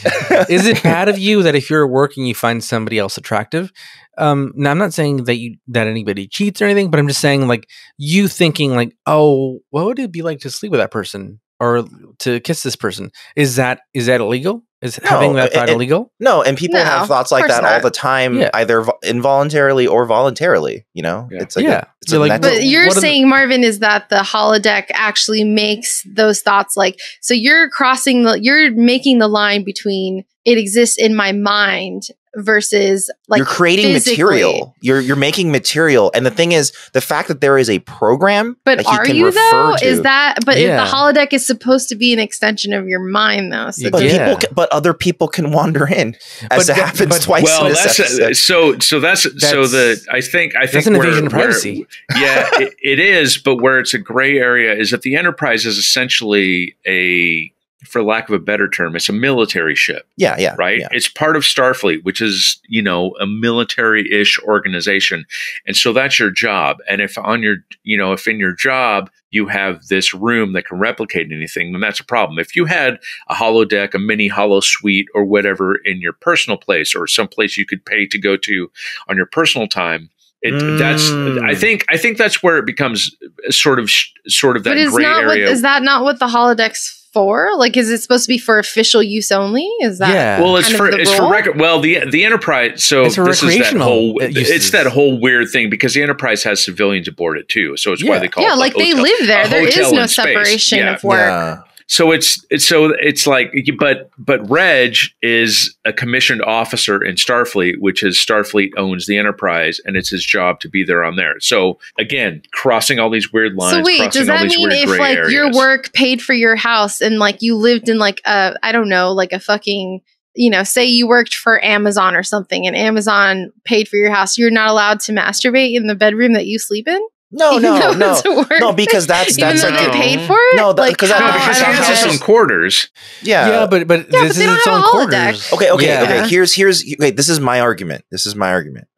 Is it bad of you that if you're at work and you find somebody else attractive? Now, I'm not saying that anybody cheats or anything, but I'm just saying like you thinking like, oh, what would it be like to sleep with that person or to kiss this person? Is that illegal? Is having that thought illegal? No, and people have thoughts like that all the time, either involuntarily or voluntarily. You know, it's like but you're saying, Marvin, is that the holodeck actually makes those thoughts like so? You're making the line between it exists in my mind versus like you're creating material. You're making material, and the thing is, the fact that there is a program, but are you though? Is that? But if the holodeck is supposed to be an extension of your mind, though, so but other people can wander in, as it happens twice. Well, in this episode. I think that's an invasion of privacy. It is, but where it's a gray area is that the Enterprise is essentially for lack of a better term, it's a military ship. Yeah. Right? Yeah. It's part of Starfleet, which is, a military-ish organization. And so that's your job. And if in your job you have this room that can replicate anything, then that's a problem. If you had a holodeck, a mini holo suite or whatever in your personal place or some place you could pay to go to on your personal time, I think that's where it becomes sort of that gray area. Is that not what the holodeck's for? Like, is it supposed to be for official use only? Is that well? It's for record. Well, the Enterprise. So it's this is that whole weird thing because the Enterprise has civilians aboard it too. So it's why they call it like they live there. There is no separation of work. Yeah. So it's like, but Reg is a commissioned officer in Starfleet, which is Starfleet owns the Enterprise, and it's his job to be there on there. So again, crossing all these weird lines. So wait, does that mean if like your work paid for your house and like you lived in like a fucking, say you worked for Amazon or something, and Amazon paid for your house, you're not allowed to masturbate in the bedroom that you sleep in? No, because that's even though they paid for it. No, because he has some quarters. Yeah, but this is its own quarters. Okay. Here's this is my argument.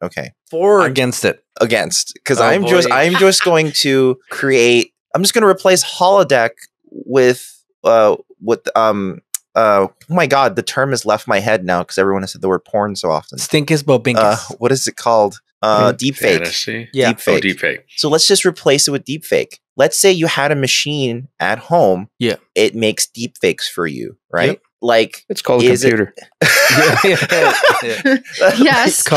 Okay, against it. Because I'm just going to create. I'm just going to replace holodeck with oh my god, the term has left my head now because everyone has said the word porn so often. Stinkis bobinkus. What is it called? Deepfake. Fantasy? Yeah. Deepfake. So let's just replace it with deepfake. Let's say you had a machine at home. Yeah. It makes deepfakes for you, right? Yep. like it's called a computer. Yes, yes, we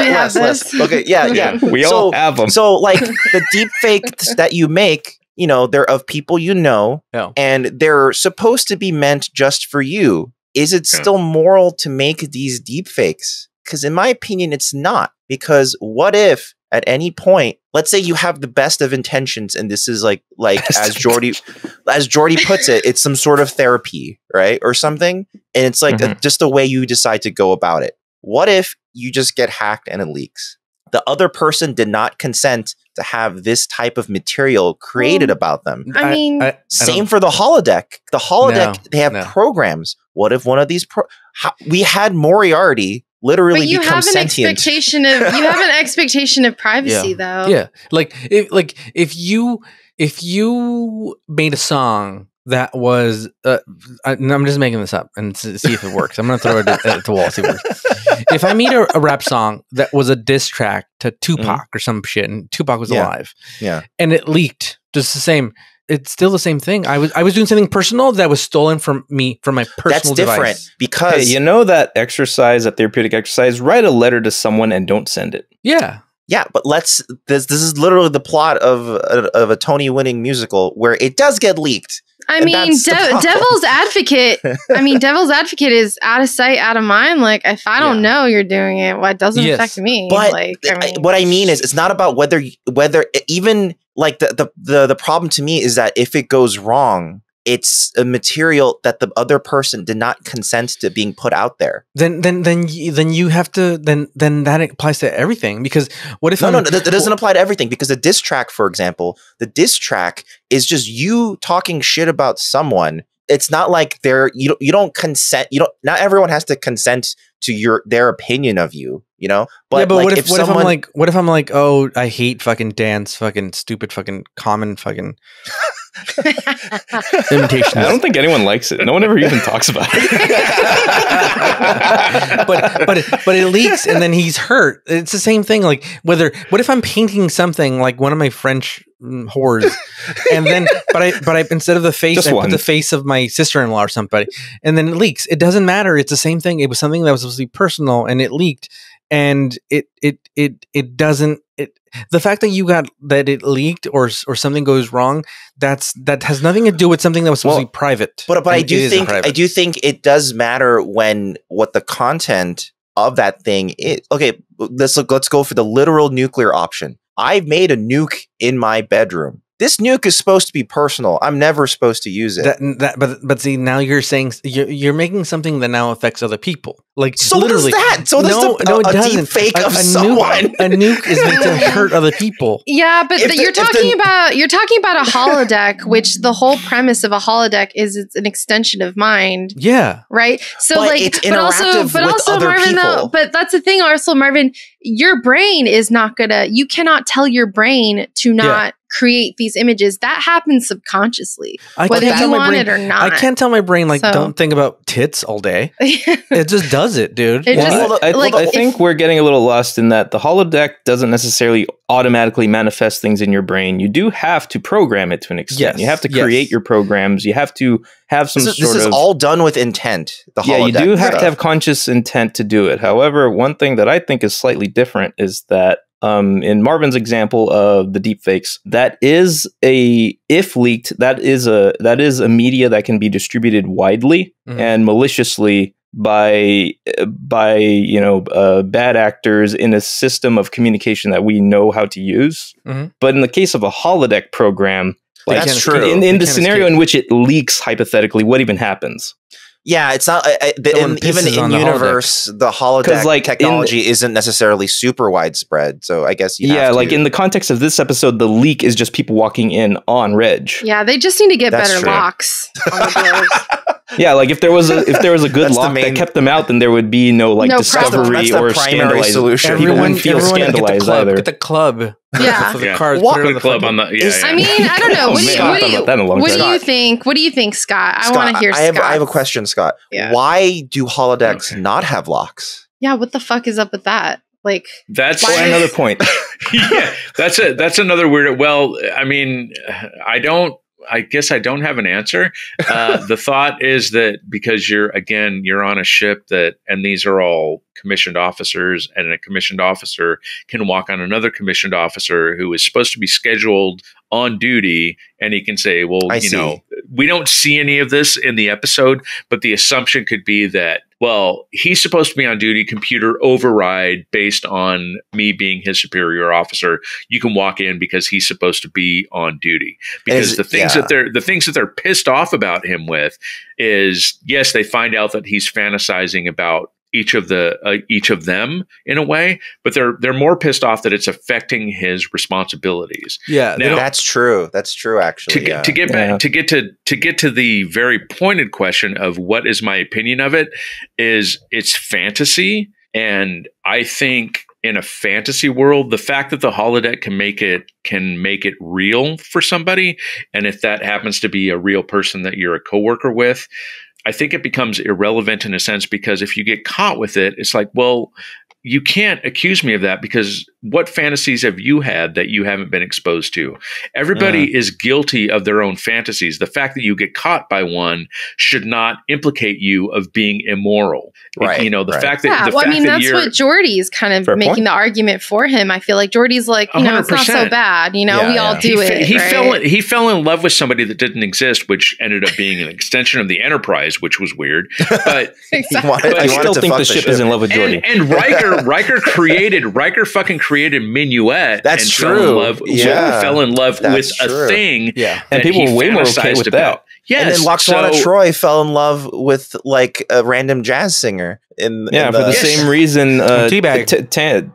have this. Okay, yeah. We all have them. So, like the deep fakes that you make, you know, they're of people you know, and they're supposed to be meant just for you. Is it still moral to make these deep fakes? Because in my opinion, it's not. Because what if at any point, let's say you have the best of intentions, and this is like as Jordy puts it, it's some sort of therapy, right, or something, and it's like just the way you decide to go about it. What if you just get hacked and it leaks? The other person did not consent to have this type of material created about them. I mean, same for the holodeck. The holodeck, they have programs. What if one of these we had Moriarty literally but you become have an sentient? Expectation of you have an expectation of privacy, though. Yeah, if you made a song that was, I'm just making this up and see if it works. I'm going to throw it at the wall, see if it works. If I made a rap song that was a diss track to Tupac or some shit, and Tupac was alive, and it leaked, just the same, it's still the same thing. I was doing something personal that was stolen from me, from my personal device. That's different because you know that exercise, that therapeutic exercise. Write a letter to someone and don't send it. Yeah. Yeah, but this is literally the plot of a Tony-winning musical where it does get leaked. I mean, Devil's Advocate. I mean, Devil's Advocate is out of sight, out of mind. Like, if I don't know you're doing it, well, it doesn't affect me. But like, what I mean is, it's not about whether even like the problem to me is that if it goes wrong, it's a material that the other person did not consent to being put out there. Then you have to then that applies to everything, because what if that doesn't apply to everything, because the diss track, for example, the diss track is just you talking shit about someone. It's not like you don't consent. Not everyone has to consent to their opinion of you, you know? But like, what if I'm like, oh, I hate fucking dance, fucking stupid, fucking common, fucking imitation. I don't think anyone likes it. No one ever even talks about it. but it leaks and then he's hurt. It's the same thing. Like, what if I'm painting something like one of my French whores, and then but I instead of the face, I put the face of my sister-in-law or somebody, and then it leaks. It doesn't matter. It's the same thing. It was something that was supposed to be personal, and it leaked. And it doesn't. The fact that it leaked or something goes wrong, that has nothing to do with something that was supposed to be private. But I do think it does matter when what the content of that thing is. Okay, let's go for the literal nuclear option. I've made a nuke in my bedroom. This nuke is supposed to be personal. I'm never supposed to use it. But see, now you're saying you're making something that now affects other people. Like, so literally, does that? So no, it doesn't. Deep fake of someone. A nuke is meant to hurt other people. Yeah, but you're talking about a holodeck, which the whole premise of a holodeck is it's an extension of mind. Yeah. Right. So but it's interactive with other Marvin, people. though, but that's the thing. Also, Marvin, your brain is not gonna. You cannot tell your brain to not create these images. That happens subconsciously, whether you want it or not. I can't tell my brain, like, don't think about tits all day. It just does it, dude. I think we're getting a little lost in that the holodeck doesn't necessarily automatically manifest things in your brain. You do have to program it to an extent. Yes, you have to create your programs. You have to have some This is all done with intent. The holodeck. Yeah, you do have to have conscious intent to do it. However, one thing that I think is slightly different is that in Marvin's example of the deepfakes, that is if leaked, that is a media that can be distributed widely and maliciously by bad actors in a system of communication that we know how to use. But in the case of a holodeck program, like, that's true. In the scenario in which it leaks, hypothetically, what even happens? Yeah, it's not even in universe. The holodeck technology isn't necessarily super widespread. So I guess in the context of this episode, the leak is just people walking in on Reg. Yeah, they just need to get better locks on the doors. Yeah, like if there was a good lock that kept them out, then there would be no discovery or scandalized solution. People wouldn't feel scandalized either. Get the club. Yeah, for the cards. Put a club on the. I mean, I don't know. What do you think? What do you think, Scott? I want to hear. I have a question, Scott. Yeah. Why do holodecks not have locks? Yeah, what the fuck is up with that? Like, that's another point. Yeah, that's another weird. Well, I mean, I don't I guess I don't have an answer. The thought is that because you're on a ship and these are all commissioned officers, and a commissioned officer can walk on another commissioned officer who is supposed to be scheduled on duty, and he can say, well, we don't see any of this in the episode, but the assumption could be that, well, he's supposed to be on duty, computer override based on me being his superior officer. You can walk in because he's supposed to be on duty. Because the things that they're pissed off about him with is, yes, they find out that he's fantasizing about each of them in a way, but they're more pissed off that it's affecting his responsibilities. Yeah, now, that's true. That's true. Actually, to get to the very pointed question of what is my opinion of it, is it's fantasy, and I think in a fantasy world, the fact that the holodeck can make it real for somebody, and if that happens to be a real person that you're a coworker with, I think it becomes irrelevant in a sense, because if you get caught with it, it's like, well, you can't accuse me of that, because what fantasies have you had that you haven't been exposed to? Everybody is guilty of their own fantasies. The fact that you get caught by one should not implicate you of being immoral. Right. The fact that that's what Geordi's kind of making the argument for him. I feel like Geordi's like, it's not so bad. We all do it. He fell in love with somebody that didn't exist, which ended up being an extension of the Enterprise, which was weird. But I still think the ship is in love with Geordi. And Riker fucking created Minuet. That's true. Fell in love with a thing. Yeah, and people were way more okay with that. Yes, and then Lwaxana Troi fell in love with like a random jazz singer. For the same reason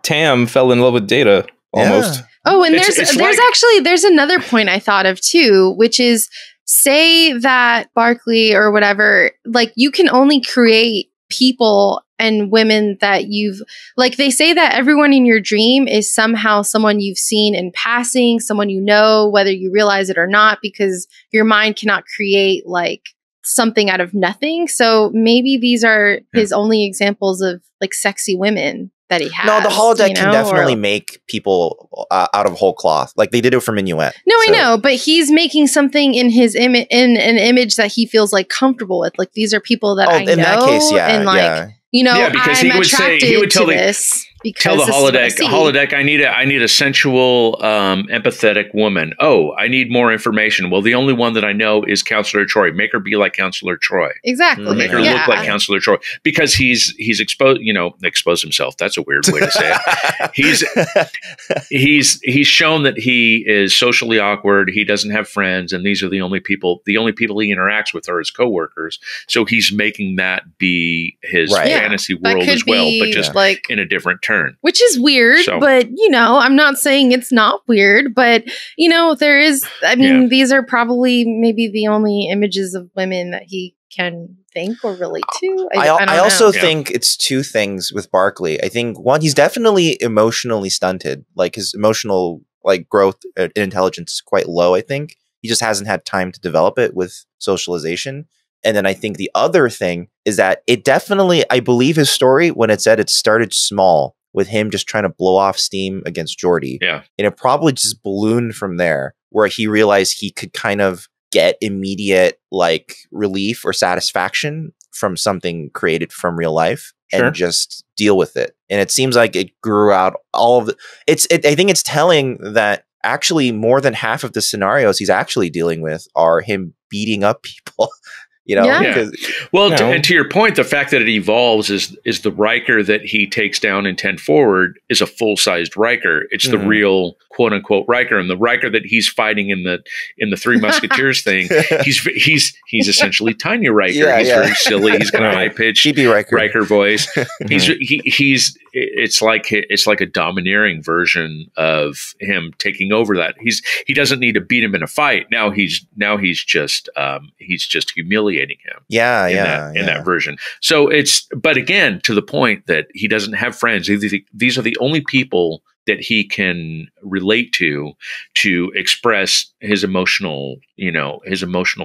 Tam fell in love with Data almost. Yeah. Oh, and there's another point I thought of too, which is, say that Barclay or whatever, like, you can only create people and women that they say that everyone in your dream is somehow someone you've seen in passing, someone whether you realize it or not, because your mind cannot create like something out of nothing. So maybe these are his only examples of like sexy women that he has. No, the holodeck can definitely make people out of whole cloth. Like they did it for Minuet. No, I know, but he's making something in his in an image that he feels like comfortable with. Like, these are people that I know. In that case, and like, because he would tell the holodeck, I need a sensual, empathetic woman. Oh, I need more information. Well, the only one that I know is Counselor Troi. Make her be like Counselor Troi. Exactly. Or make her look like Counselor Troi, because he's exposed himself. That's a weird way to say it. He's shown that he is socially awkward. He doesn't have friends, and these are the only people he interacts with are his coworkers. So he's making that be his fantasy world as well, but just like in a different turn. Which is weird, but I'm not saying it's not weird, but there is, these are probably maybe the only images of women that he can think or relate to. I also think it's two things with Barclay. I think one, he's definitely emotionally stunted. Like, his emotional growth and intelligence is quite low. I think he just hasn't had time to develop it with socialization. And then I think the other thing is that it definitely, I believe his story when it said it started small with him just trying to blow off steam against Geordi. Yeah. And it probably just ballooned from there, where he realized he could kind of get immediate relief or satisfaction from something created from real life and just deal with it. And it seems like it grew out all of I think it's telling that actually more than half of the scenarios he's actually dealing with are him beating up people. And to your point, the fact that it evolves is the Riker that he takes down in 10 Forward is a full-sized Riker. It's the real quote unquote Riker, and the Riker that he's fighting in the Three Musketeers thing. He's essentially tiny Riker. He's very silly. He's got a high pitched Riker voice. It's like a domineering version of him taking over that. He doesn't need to beat him in a fight. Now he's just humiliating him. In that version. So but again, to the point that he doesn't have friends. These are the only people that he can relate to express his emotional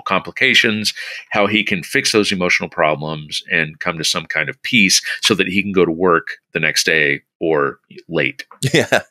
complications, how he can fix those emotional problems and come to some kind of peace so that he can go to work the next day or late. Yeah.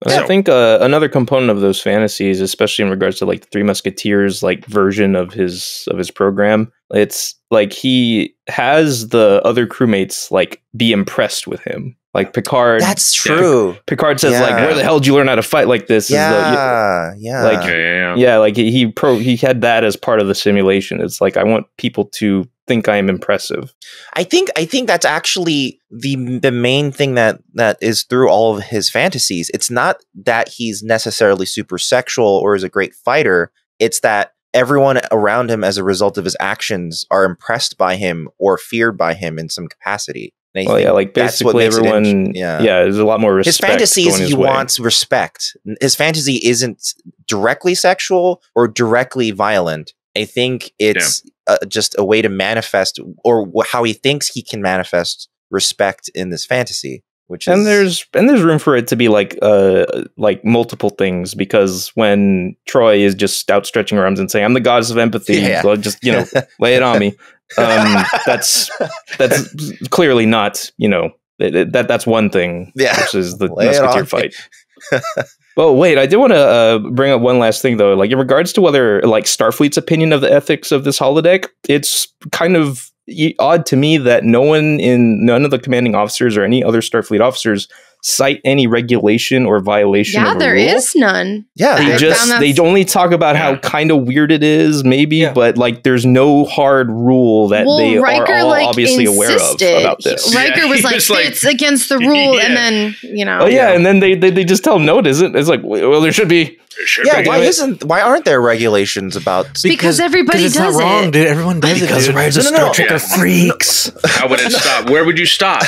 I think another component of those fantasies, especially in regards to like the Three Musketeers like version of his program, it's like he has the other crewmates like be impressed with him. Like Picard. That's true. Picard says like, "Where the hell did you learn how to fight like this?" Yeah. Like he had that as part of the simulation. It's like, I want people to think I am impressive. I think that's actually the main thing that is through all of his fantasies. It's not that he's necessarily super sexual or is a great fighter. It's that everyone around him, as a result of his actions, are impressed by him or feared by him in some capacity. Like basically everyone, there's a lot more respect. His fantasy is he wants respect. His fantasy isn't directly sexual or directly violent. I think it's just a way to manifest, or how he thinks he can manifest respect in this fantasy. And there's room for it to be like multiple things, because when Troy is just outstretching her arms and saying, "I'm the goddess of empathy," so just lay it on me. That's clearly not, that's one thing. Which is the Musketeer fight. Well, wait, I did want to bring up one last thing, though. Like, in regards to whether, like, Starfleet's opinion of the ethics of this holodeck, it's kind of odd to me that none of the commanding officers or any other Starfleet officers cite any regulation or violation of a there rule. is none. Yeah, they only talk about how kind of weird it is, maybe, but like there's no hard rule that they Riker, are all obviously aware of about this. Riker was like, it's against the rule, and then and then they just tell him no, it isn't. It's like, well, there should be. Why aren't there regulations about? Because everybody does not wrong, it, dude. Everyone does it. Because writers of Star Trek are freaks. How would it stop? Where would you stop?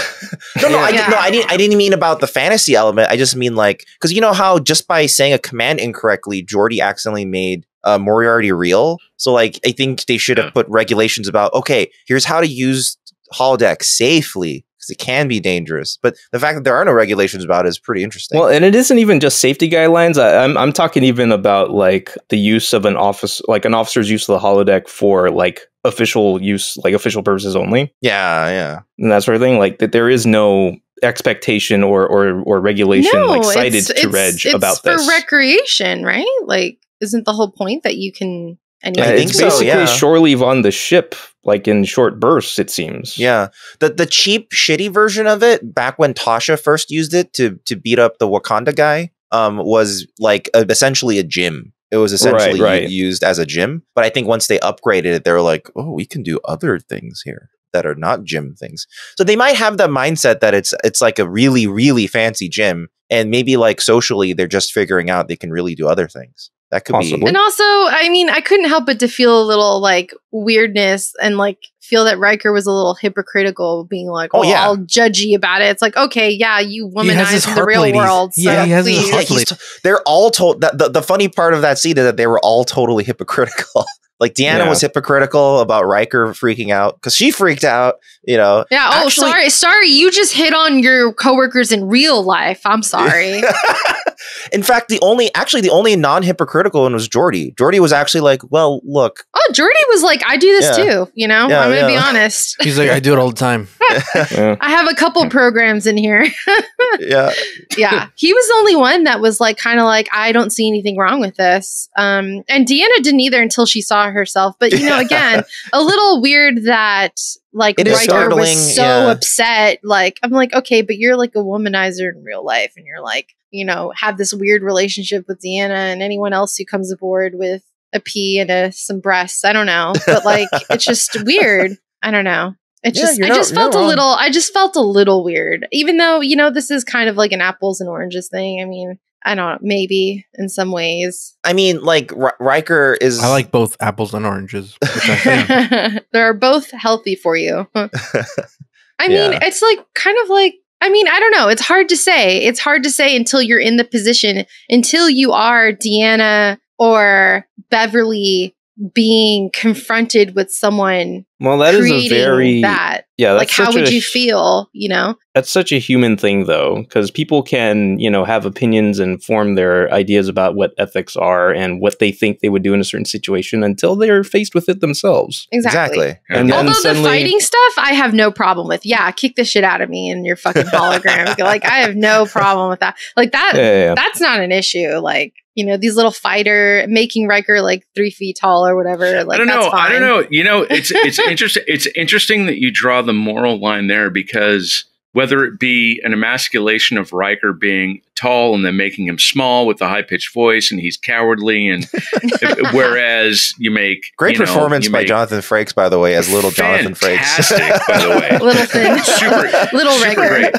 I didn't mean about the fantasy element. I just mean like, because you know how just by saying a command incorrectly, Geordi accidentally made Moriarty real. So like, I think they should have put regulations about, okay, here's how to use holodeck safely, because it can be dangerous. But the fact that there are no regulations about it is pretty interesting. Well, and it isn't even just safety guidelines. I'm talking even about like the use of an officer's use of the holodeck for like official use, like official purposes only. Yeah. And that sort of thing. Like that there is no expectation or regulation cited to Reg about this. It's for recreation, right? Like, isn't the whole point that you can... I think it's basically shore leave on the ship, like in short bursts, it seems. Yeah. The cheap, shitty version of it, back when Tasha first used it to beat up the Wakanda guy, was like essentially a gym. It was essentially used as a gym. But I think once they upgraded it, they were like, oh, we can do other things here that are not gym things. So they might have the mindset that it's like a really, really fancy gym. And maybe like socially, they're just figuring out they can really do other things. That could be. And also, I mean, I couldn't help but to feel a little like weirdness and like feel that Riker was a little hypocritical, being like, all judgy about it. It's like, okay, you womanize in the real world. So he has his harp ladies. They're all told that the funny part of that scene is that they were all totally hypocritical. Like Deanna was hypocritical about Riker freaking out because she freaked out, Yeah. Oh, sorry. You just hit on your coworkers in real life. I'm sorry. In fact, the only non-hypocritical one was Geordi. Geordi was actually like, well, look. Oh, Geordi was like, I do this too. I'm going to be honest. He's like, I do it all the time. I have a couple programs in here. Yeah. He was the only one that was like, kind of like, I don't see anything wrong with this. And Deanna didn't either until she saw herself. But, again, a little weird that like Riker was so upset. Like, I'm like, okay, but you're like a womanizer in real life. And you're like, have this weird relationship with Deanna and anyone else who comes aboard with a pee and some breasts. I don't know. But like, it's just weird. I don't know. I just felt a little weird, even though, this is kind of like an apples and oranges thing. I mean, I don't know, maybe in some ways. I mean, like Riker is. I like both apples and oranges. Which I They're both healthy for you. I mean, it's like kind of like, I mean, I don't know. It's hard to say. It's hard to say until you're in the position, until you are Deanna or Beverly being confronted with someone. Well, that is a very that. Yeah, like how would you feel? You know, that's such a human thing, though, because people can, have opinions and form their ideas about what ethics are and what they think they would do in a certain situation until they're faced with it themselves. Exactly. And although suddenly, the fighting stuff, I have no problem with. Yeah, kick the shit out of me and your fucking hologram. Like, I have no problem with that. Like that. Yeah. That's not an issue. Like, these little fighter making Riker like 3 feet tall or whatever. Like, I don't know. That's fine. I don't know. It's interesting. It's interesting that you draw the moral line there, because whether it be an emasculation of Riker being tall and then making him small with a high-pitched voice and he's cowardly, and whereas you make great performance by Jonathan Frakes, by the way, as little Jonathan Frakes. Fantastic, by the way. Little thin. Little super great.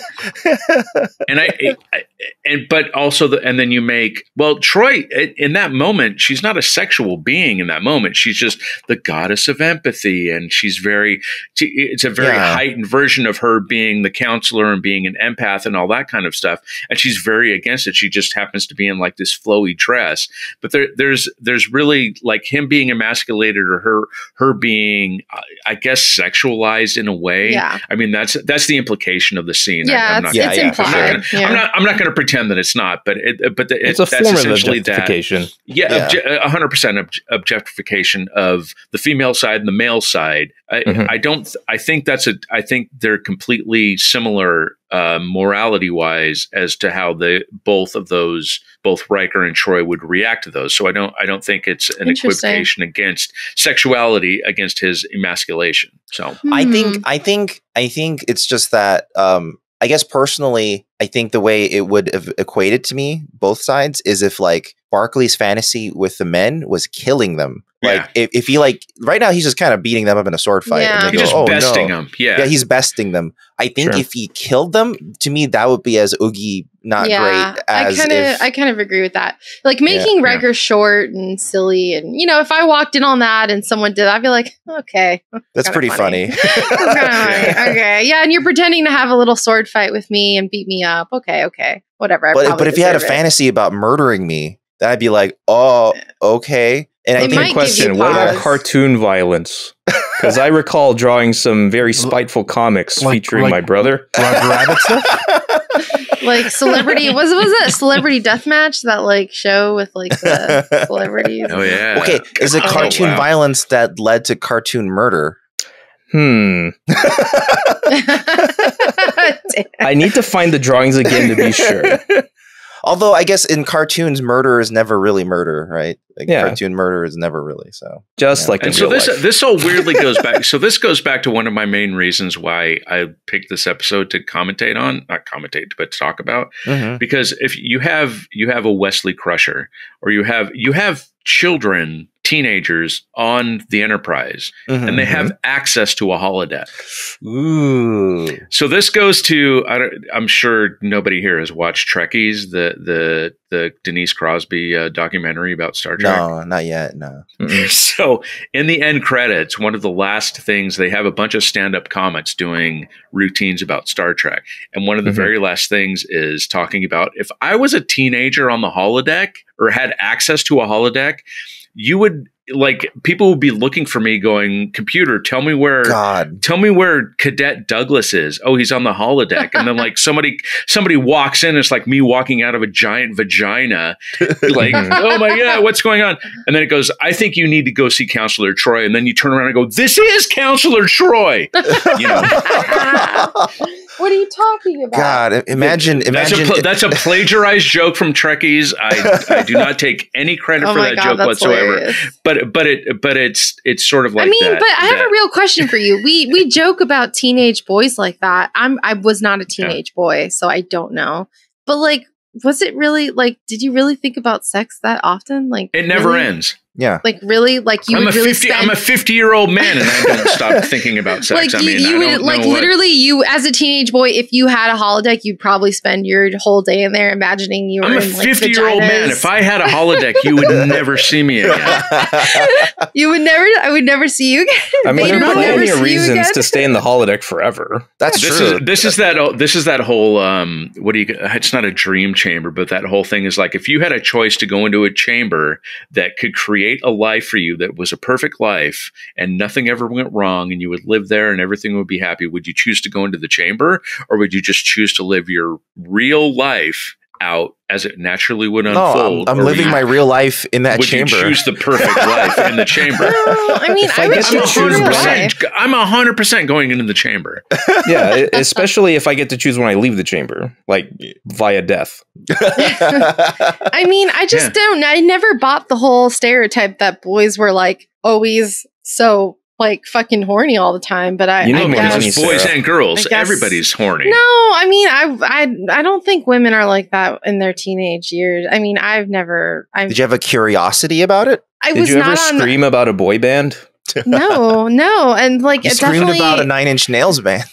But also and then you make, Troy in that moment, she's not a sexual being in that moment. She's just the goddess of empathy, and it's a very heightened version of her being the counselor and being an empath and all that kind of stuff. And she's very against it. She just happens to be in like this flowy dress. But there's really like him being emasculated, or her being, I guess, sexualized in a way. Yeah. I mean, that's the implcation of the scene. Yeah, it's implied. I'm not going to pretend that it's not, but it's a form of objectification. 100% objectification of the female side and the male side. I think they're completely similar morality wise as to how both Riker and Troy would react to those. So I don't think it's an equivocation against sexuality against his emasculation. So I think it's just that I guess personally, I think the way it would have equated to me, both sides, is if like Barclay's fantasy with the men was killing them. Like if he right now he's just kind of beating them up in a sword fight. Yeah. And he's just besting them. Yeah, he's besting them. I think if he killed them, to me that would be as oogie not great as I kind of agree with that. Like making Riker short and silly, and if I walked in on that and someone did, I'd be like, okay, that's pretty funny. That's funny. Okay, yeah, and you're pretending to have a little sword fight with me and beat me up. Okay, whatever. But if you had a fantasy about murdering me, then I'd be like, oh, okay. And I think question: what about cartoon violence? Because I recall drawing some very spiteful comics featuring my brother. Rabbit stuff? Like Celebrity, was it Celebrity Deathmatch, that like show with like the celebrities? Oh yeah. Okay, is it cartoon violence that led to cartoon murder? I need to find the drawings again to be sure. Although I guess in cartoons, murder is never really murder, right? Like cartoon murder is never really so. Just like and so this all weirdly goes back. So this goes back to one of my main reasons why I picked this episode to not commentate, but to talk about. Because if you have a Wesley Crusher, or you have children, teenagers on the Enterprise, and they have access to a holodeck. Ooh! So this goes to I'm sure nobody here has watched Trekkies, the Denise Crosby documentary about Star Trek. No, not yet. No. So in the end credits, one of the last things, they have a bunch of stand-up comics doing routines about Star Trek, and one of the very last things is talking about, if I was a teenager on the holodeck or had access to a holodeck, you would, like, people would be looking for me going, computer, tell me where Cadet Douglas is. Oh, he's on the holodeck. And then like somebody walks in, it's like me walking out of a giant vagina, like, oh my God, what's going on? And then it goes, I think you need to go see Counselor Troy. And then you turn around and go, this is Counselor Troy. What are you talking about? God, imagine. That's a plagiarized joke from Trekkies. I do not take any credit for that joke whatsoever. Hilarious. But it's sort of like, I mean, but I have a real question for you. We joke about teenage boys like that. I was not a teenage boy, so I don't know. But like, was it really like? Did you really think about sex that often? Like, it never ends. Yeah. Like really? Like you would really spend... I'm a 50-year-old man and I don't stop thinking about sex. Like you would like literally you as a teenage boy, if you had a holodeck, you'd probably spend your whole day in there imagining you were in like 50-year-old man. If I had a holodeck, you would never see me again. I would never see you again. I mean, there are plenty of reasons to stay in the holodeck forever. That's true. This is that whole it's not a dream chamber, but that whole thing is like, if you had a choice to go into a chamber that could create create a life for you that was a perfect life and nothing ever went wrong and you would live there and everything would be happy, would you choose to go into the chamber, or would you just choose to live your real life out as it naturally would unfold? I'm living my real life in that chamber. Would you choose the perfect life in the chamber? I mean, I would choose real life. I'm 100% going into the chamber. Yeah, especially if I get to choose when I leave the chamber, like via death. I mean, I just don't. I never bought the whole stereotype that boys were like always so like fucking horny all the time, but I guess boys and girls, everybody's horny. No, I mean, I don't think women are like that in their teenage years. I mean, Did you have a curiosity about it? Did you ever scream about a boy band? No, and like you screamed about a 9 Inch Nails band.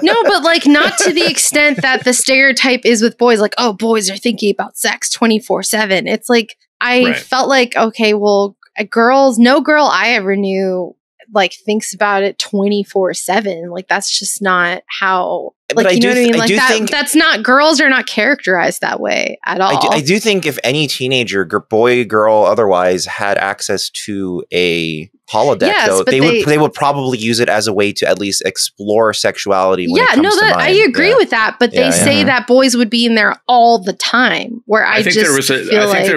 No, but like not to the extent that the stereotype is with boys. Like, oh, boys are thinking about sex 24/7. It's like I felt like, okay, well, no girl I ever knew like thinks about it 24/7. Like that's just not how. Like, you know what I mean? Like that's not, girls are not characterized that way at all. I do think if any teenager, boy, girl, otherwise, had access to a holodeck, though, they would probably use it as a way to at least explore sexuality. When it comes to mind. I agree with that, but they say that boys would be in there all the time. Where I think there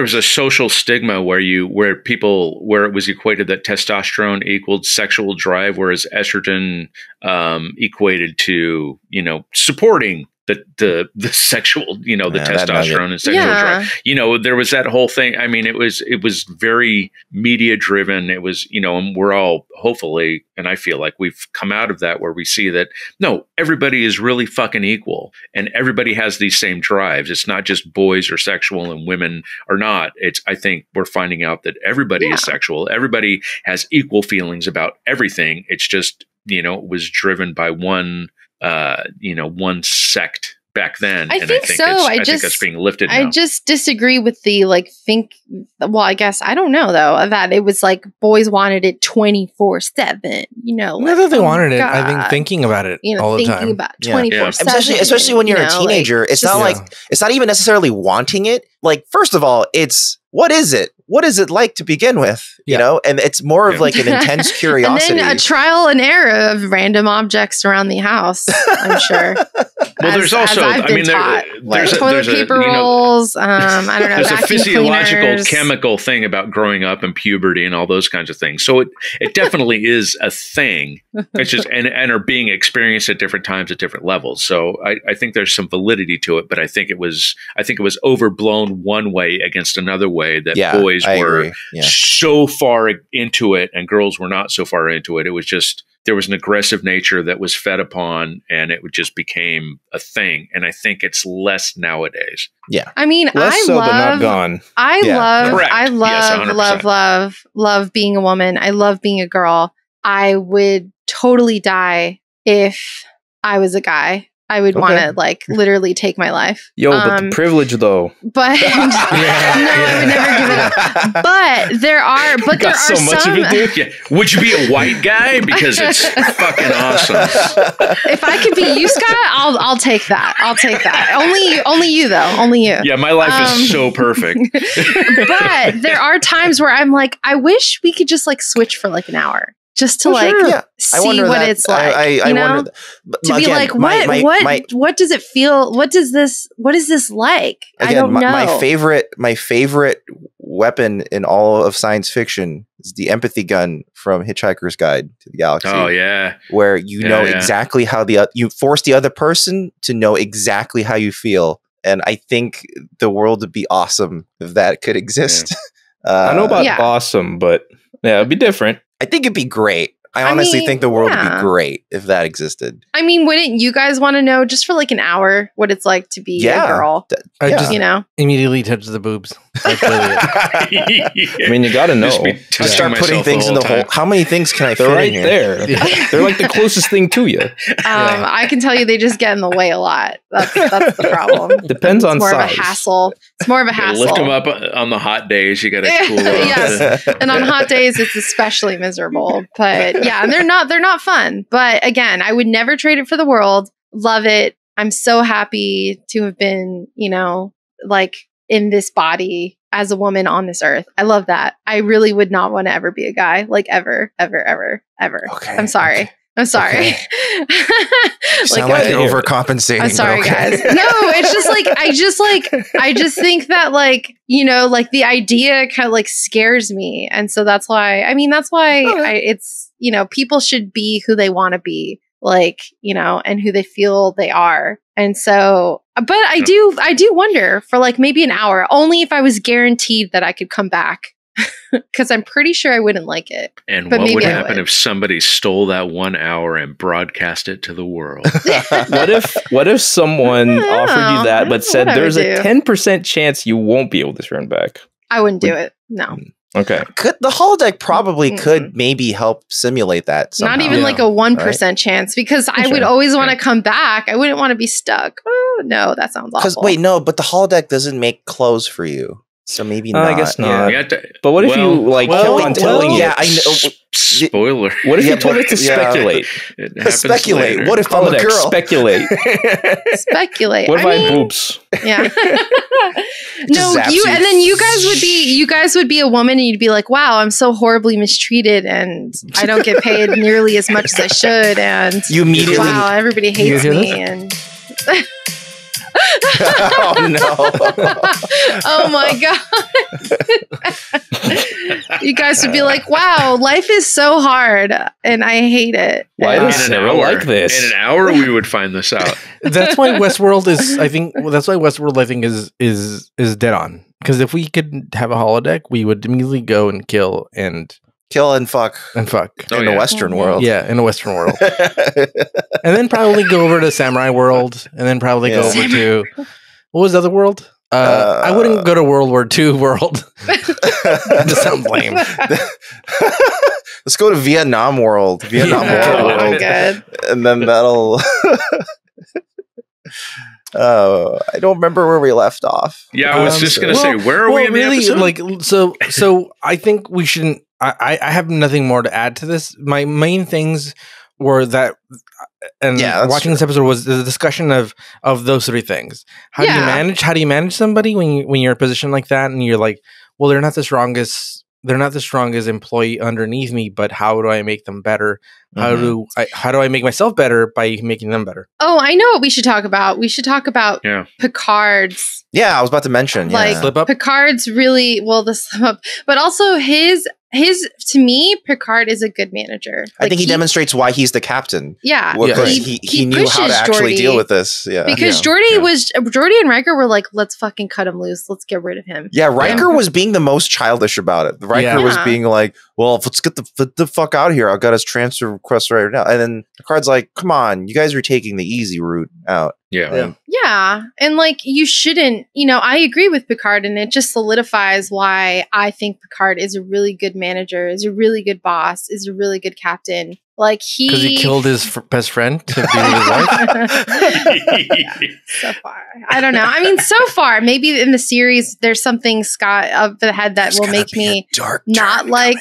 was a social stigma where it was equated that testosterone equaled sexual drive, whereas estrogen equated to supporting the sexual, the testosterone and sexual drive. There was that whole thing. I mean, it was very media driven. It was, and we're all hopefully, and I feel like we've come out of that where we see that no, everybody is really fucking equal and everybody has these same drives. It's not just boys are sexual and women are not. I think we're finding out that everybody is sexual. Everybody has equal feelings about everything. It's just, it was driven by one sect back then. I think that's being lifted now. I just disagree with the I guess I don't know though that it was like boys wanted it 24/7. Not that they wanted it. I think thinking about it all the time. Thinking about 24/7. Especially when you're a teenager, it's not even necessarily wanting it. Like, first of all, it's what is it? What is it like to begin with? And it's more of like an intense curiosity. And then a trial and error of random objects around the house, I'm sure. Well, there's also, there's toilet paper rolls. I don't know. There's a physiological, chemical thing about growing up and puberty and all those kinds of things. So it definitely is a thing. It's just and are being experienced at different times at different levels. So I think there's some validity to it, but I think it was overblown one way against another way that boys were so far into it and girls were not so far into it. It was just, there was an aggressive nature that was fed upon and it just became a thing. And I think it's less nowadays. Yeah. I mean, but not gone. I love being a woman. I love being a girl. I would totally die if I was a guy. I would want to literally take my life. But the privilege though. But no, I would never give it up. But there are so much of it, dude. Yeah. Would you be a white guy? Because it's fucking awesome. If I could be you, Scott, I'll take that. I'll take that. Only you though. Only you. Yeah, my life is so perfect. But there are times where I'm like, I wish we could just switch for an hour. Just to see what it's like, I wonder to be again, what does it feel? What is this like? Again, I don't know. My favorite weapon in all of science fiction is the empathy gun from Hitchhiker's Guide to the Galaxy. Oh yeah, where you know exactly how you force the other person to know exactly how you feel, and I think the world would be awesome if that could exist. I know about awesome, but it'd be different. I think it'd be great. I honestly think the world would be great if that existed. I mean, wouldn't you guys want to know just for an hour what it's like to be a girl? I just immediately touch the boobs. That's really it. I mean, you got to know. Just start putting things in the hole. How many things can I fit right in here? There. They're like the closest thing to you. I can tell you they just get in the way a lot. That's the problem. Depends on size. It's more of a hassle. It's more of a hassle. Lift them up on the hot days. You got to cool off. Yes. And on hot days, it's especially miserable. But yeah, and they're not fun. But again, I would never trade it for the world. Love it. I'm so happy to have been, in this body as a woman on this earth. I love that. I really would not want to ever be a guy, like ever. Okay. I'm sorry. Okay. I'm sorry. Okay. Sound like you're overcompensating. I'm sorry, okay. guys. No, it's just like I just think that like, you know, like the idea kind of like scares me, and so that's why. I mean, that's why it's, you know, people should be who they want to be, like, you know, and who they feel they are, and so. But I do wonder for like maybe an hour, only if I was guaranteed that I could come back. Because I'm pretty sure I wouldn't like it. And what would happen if somebody stole that 1 hour and broadcast it to the world? What if someone offered you that but said there's a 10% chance you won't be able to turn back? I wouldn't do it. No. Okay. The holodeck probably could maybe help simulate that somehow. Not even like a 1% chance, because I would always want to come back. I wouldn't want to be stuck. Oh, no, that sounds awful. Wait, no, but the holodeck doesn't make clothes for you. So maybe not. I guess not. Yeah. But what if you like kept on telling it? Yeah, I know. Spoiler. What if you told it to speculate? Speculate. What if I'm a girl? Speculate. Speculate. What if I have boobs? Yeah. No, and then you guys would be a woman, and you'd be like, wow, I'm so horribly mistreated, and I don't get paid nearly as much as I should, and you immediately, wow, everybody hates me, and oh no. Oh my god. You guys would be like, wow, life is so hard and I hate it. Why does Sarah like this? In an hour we would find this out. That's why Westworld I think is dead on. Because if we could have a holodeck, we would immediately go and kill and fuck in the Western world. Yeah, in the Western world. And then probably go over to Samurai World, and then probably go over to what was the other world? I wouldn't go to World War II world. That sounds lame. Let's go to Vietnam world. World. Good. And then that'll I don't remember where we left off. Yeah, I was just gonna say, where are we in the episode? Like so I think we shouldn't I have nothing more to add to this. My main things were that, and watching this episode was the discussion of those three things. How do you manage somebody when you're in a position like that, and you're like, well, they're not the strongest employee underneath me, but how do I make them better? How do I make myself better by making them better? Oh, I know what we should talk about. We should talk about Picard's. Yeah, I was about to mention slip up. Picard's really the slip up, but also his to me, Picard is a good manager. I think he demonstrates why he's the captain. Yeah, because he knew how to actually deal with this. Yeah, because Geordi and Riker were like, let's fucking cut him loose. Let's get rid of him. Yeah, Riker was being the most childish about it. Riker was being like, well, let's get the fuck out of here. I've got his transfer request right now. And then Picard's like, come on, you guys are taking the easy route out. Yeah. And like, you shouldn't, I agree with Picard, and it just solidifies why I think Picard is a really good manager, is a really good boss, is a really good captain. Like because he killed his best friend to be with his wife. So far, I don't know. I mean, so far, maybe in the series, there's something Scott of the head that will make me not like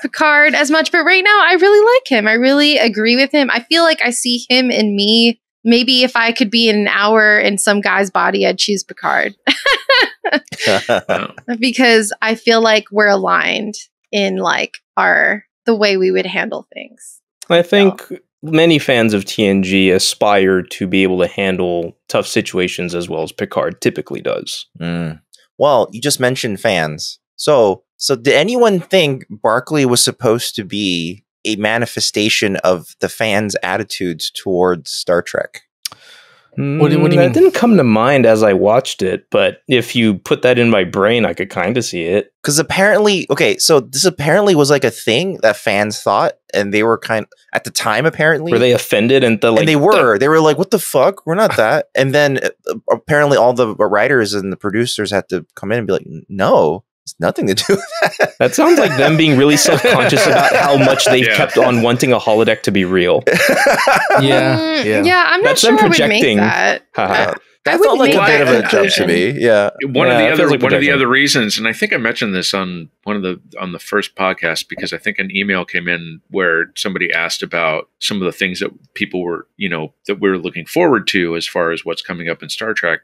Picard as much. But right now, I really like him. I really agree with him. I feel like I see him in me. Maybe if I could be in an hour in some guy's body, I'd choose Picard. Because I feel like we're aligned in like the way we would handle things. I think many fans of TNG aspire to be able to handle tough situations as well as Picard typically does. Well, you just mentioned fans. So did anyone think Barclay was supposed to be a manifestation of the fans' attitudes towards Star Trek? What do you mean? That didn't come to mind as I watched it, but if you put that in my brain, I could kind of see it. Because apparently, this apparently was like a thing that fans thought, and they were at the time, apparently. Were they offended? And they were like, what the fuck? We're not that. And then apparently all the writers and the producers had to come in and be like, no. It's nothing to do with that. That sounds like them being really self-conscious about how much they've kept on wanting a holodeck to be real. Yeah, I'm not sure I would make that. That felt like a bit of a jump to me. Yeah. One of the other reasons, and I think I mentioned this on the first podcast, because I think an email came in where somebody asked about some of the things that people were, that we're looking forward to as far as what's coming up in Star Trek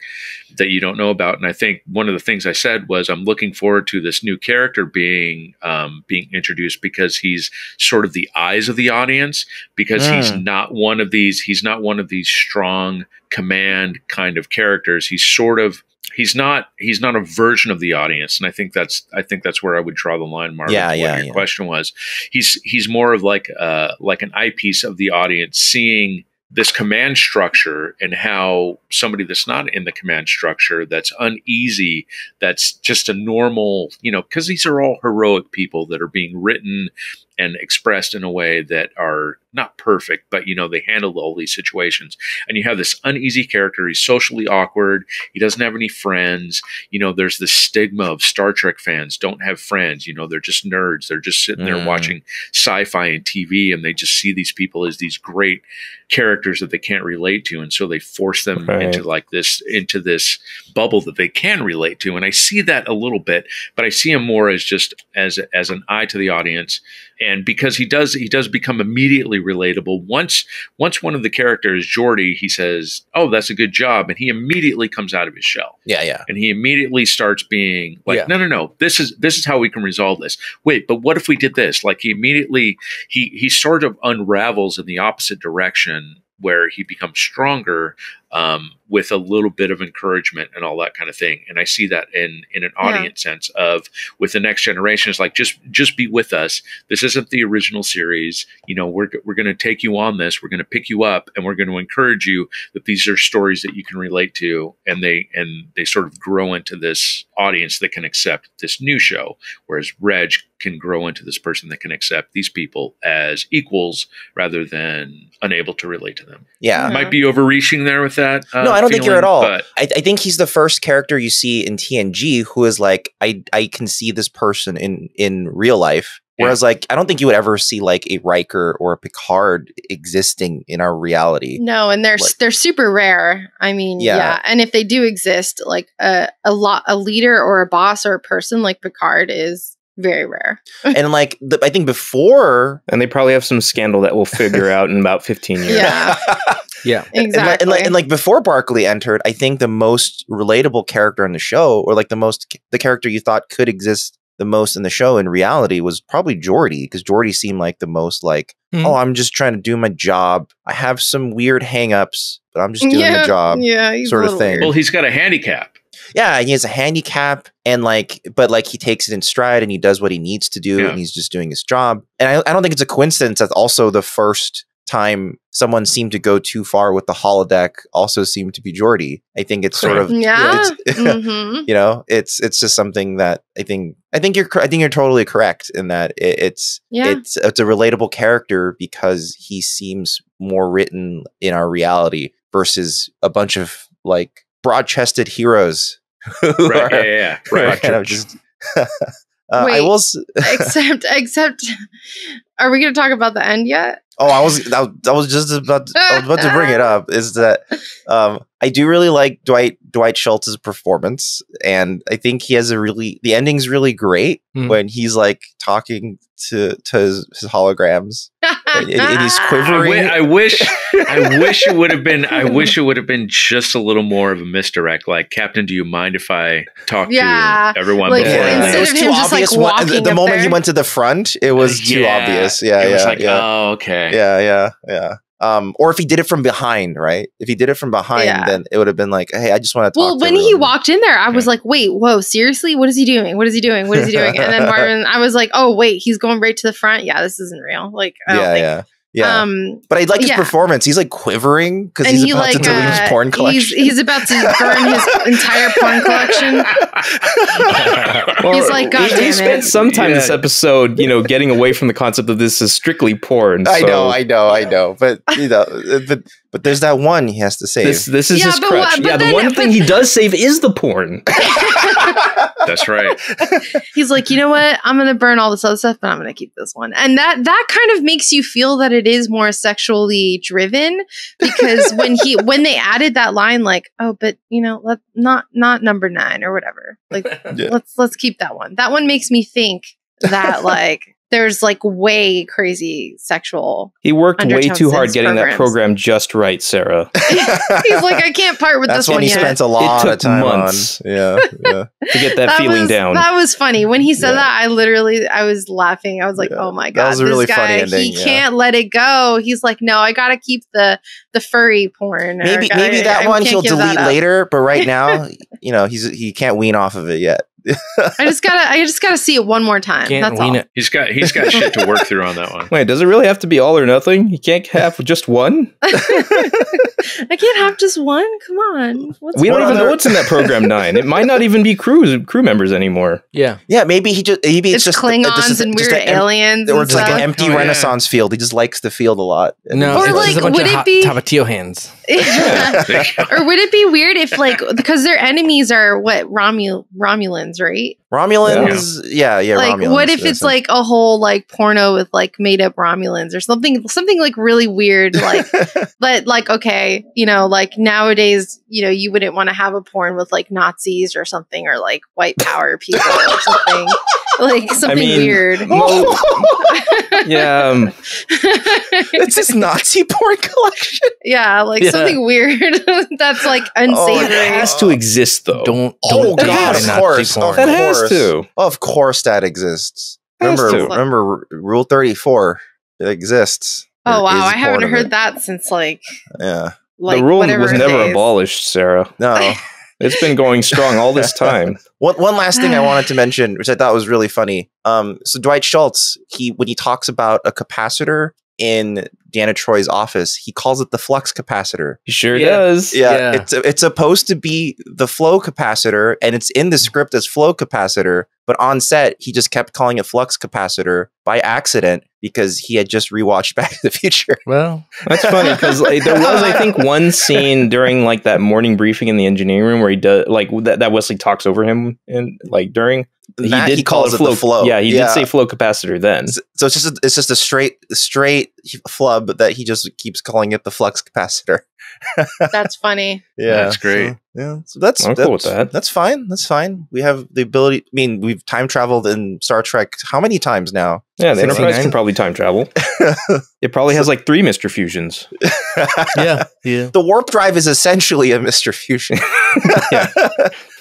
that you don't know about. And I think one of the things I said was I'm looking forward to this new character being introduced, because he's sort of the eyes of the audience, because he's not one of these strong command kind of characters. He's not a version of the audience, and I think that's where I would draw the line, Marvin. Your question was, he's more of like an eyepiece of the audience, seeing this command structure and how somebody that's not in the command structure, that's uneasy, that's just a normal, because these are all heroic people that are being written and expressed in a way that are not perfect, but they handle all these situations. And you have this uneasy character. He's socially awkward. He doesn't have any friends. There's this stigma of Star Trek fans don't have friends. They're just nerds. They're just sitting there watching sci-fi and TV, and they just see these people as these great characters that they can't relate to, and so they force them into this bubble that they can relate to. And I see that a little bit, but I see him more as just as an eye to the audience. And because he does become immediately relatable. Once one of the characters, Geordi, he says, "Oh, that's a good job," and he immediately comes out of his shell. Yeah. And he immediately starts being like, "No, this is how we can resolve this. Wait, but what if we did this?" Like he immediately he sort of unravels in the opposite direction, where he becomes stronger with a little bit of encouragement and all that kind of thing. And I see that in an audience sense of, with the next generation, it's like, just be with us. This isn't the original series. We're going to take you on this. We're going to pick you up, and we're going to encourage you that these are stories that you can relate to. And they sort of grow into this audience that can accept this new show, whereas Reg can grow into this person that can accept these people as equals rather than unable to relate to them. Yeah. Might be overreaching there with that. No, I don't think you're at all. I think he's the first character you see in TNG who is like, I can see this person in real life. Whereas, like, I don't think you would ever see like a Riker or a Picard existing in our reality. No, and they're super rare. I mean, and if they do exist, like a leader or a boss or a person like Picard is very rare. And like, I think before, and they probably have some scandal that we'll figure out in about 15 years. Yeah. Yeah, exactly. And like before Barclay entered, I think the most relatable character in the show, or like the character you thought could exist the most in the show in reality, was probably Geordi, because Geordi seemed like the most like, oh, I'm just trying to do my job. I have some weird hangups, but I'm just doing the job. Yeah, sort of thing. Well, he's got a handicap. Yeah, he has a handicap, and but he takes it in stride and he does what he needs to do, and he's just doing his job. And I don't think it's a coincidence that's also the first time someone seemed to go too far with the holodeck also seemed to be Geordi. I think it's sort of it's just something that I think you're totally correct in that it's a relatable character because he seems more written in our reality versus a bunch of like broad-chested heroes who are kind of just Wait, except are we going to talk about the end yet? Oh, I was just about to bring it up, is that I do really like Dwight Schultz's performance, and I think he has the ending's really great when he's like talking to his holograms and he's quivering. I wish it would have been. I wish it would have been just a little more of a misdirect. Like, Captain, do you mind if I talk to everyone before? Instead it was of too him just obvious. like walking the moment there. he went to the front, it was too obvious. Yeah, it was like, oh, okay. Yeah. Or if he did it from behind, right? If he did it from behind, then it would have been like, hey, I just want to talk to when he walked in there, I was like, wait, whoa, seriously? What is he doing? What is he doing? What is he doing? And then Marvin, I was like, oh, wait, he's going right to the front. Yeah, this isn't real. Like, I don't think. Yeah. But I like his performance. He's like quivering because he's about to delete his porn collection. He's about to burn his entire porn collection. He's like, God damn it. He spent some time this episode, getting away from the concept of this is strictly porn. I know. But But there's that one he has to save. This is his crutch. The one thing he does save is the porn. That's right. He's like, you know what? I'm going to burn all this other stuff, but I'm going to keep this one. And that kind of makes you feel that it is more sexually driven, because when they added that line, like, oh, but not number 9 or whatever. Like, let's keep that one. That one makes me think that like there's like way crazy sexual. He worked way too hard getting that program just right, Sarah. He's like, I can't part with this one yet. That's when he spent a lot of time months. on. Yeah. To get that feeling down. That was funny. When he said that, I was laughing. I was like, oh my God, that was a really this funny guy, ending, he can't let it go. He's like, no, I got to keep the furry porn. Maybe that one he'll delete later, but right now, he can't wean off of it yet. I just gotta see it one more time. That's all. He's got shit to work through on that one. Wait, does it really have to be all or nothing? You can't have just one? I can't have just one? Come on. We don't even know what's in that program 9. It might not even be crew members anymore. Yeah, maybe it's just Klingons and weird aliens. Or it's like an empty Renaissance field. He just likes the field a lot. No, or like, would it be Tapatio hands? Or would it be weird if, like, because their enemies are what, Romulans, right? Romulans, yeah. Like, Romulans, what if it's like a whole like porno with like made up Romulans or something like really weird, like, but like, okay, like nowadays, you wouldn't want to have a porn with like Nazis or something, or like white power people or something. Like something weird. Yeah. It's this Nazi porn collection. Yeah, like something weird that's like unsavory. It has to exist though. Don't God, of course. That has to. Of course that exists. Remember Rule 34. It exists. Oh wow, I haven't heard that since like the rule was never abolished, Sarah. No. It's been going strong all this time. One last thing I wanted to mention, which I thought was really funny. So Dwight Schultz, when he talks about a capacitor in Deanna Troy's office, he calls it the flux capacitor. He sure does. Yeah. It's supposed to be the flow capacitor, and it's in the script as flow capacitor, but on set, he just kept calling it flux capacitor by accident because he had just rewatched Back to the Future. Well, that's funny because there was, I think, one scene during like that morning briefing in the engineering room where he does like that Wesley talks over him, and like during he calls it the flow. Yeah, he did say flow capacitor then. So it's just a straight flub that he just keeps calling it the flux capacitor. That's funny. Yeah, that's great. So that's cool with that. That's fine. That's fine. We have the ability. I mean, we've time traveled in Star Trek how many times now? Yeah, the Enterprise can probably time travel. It probably has like 3 Mr. Fusions. Yeah. The warp drive is essentially a Mr. Fusion.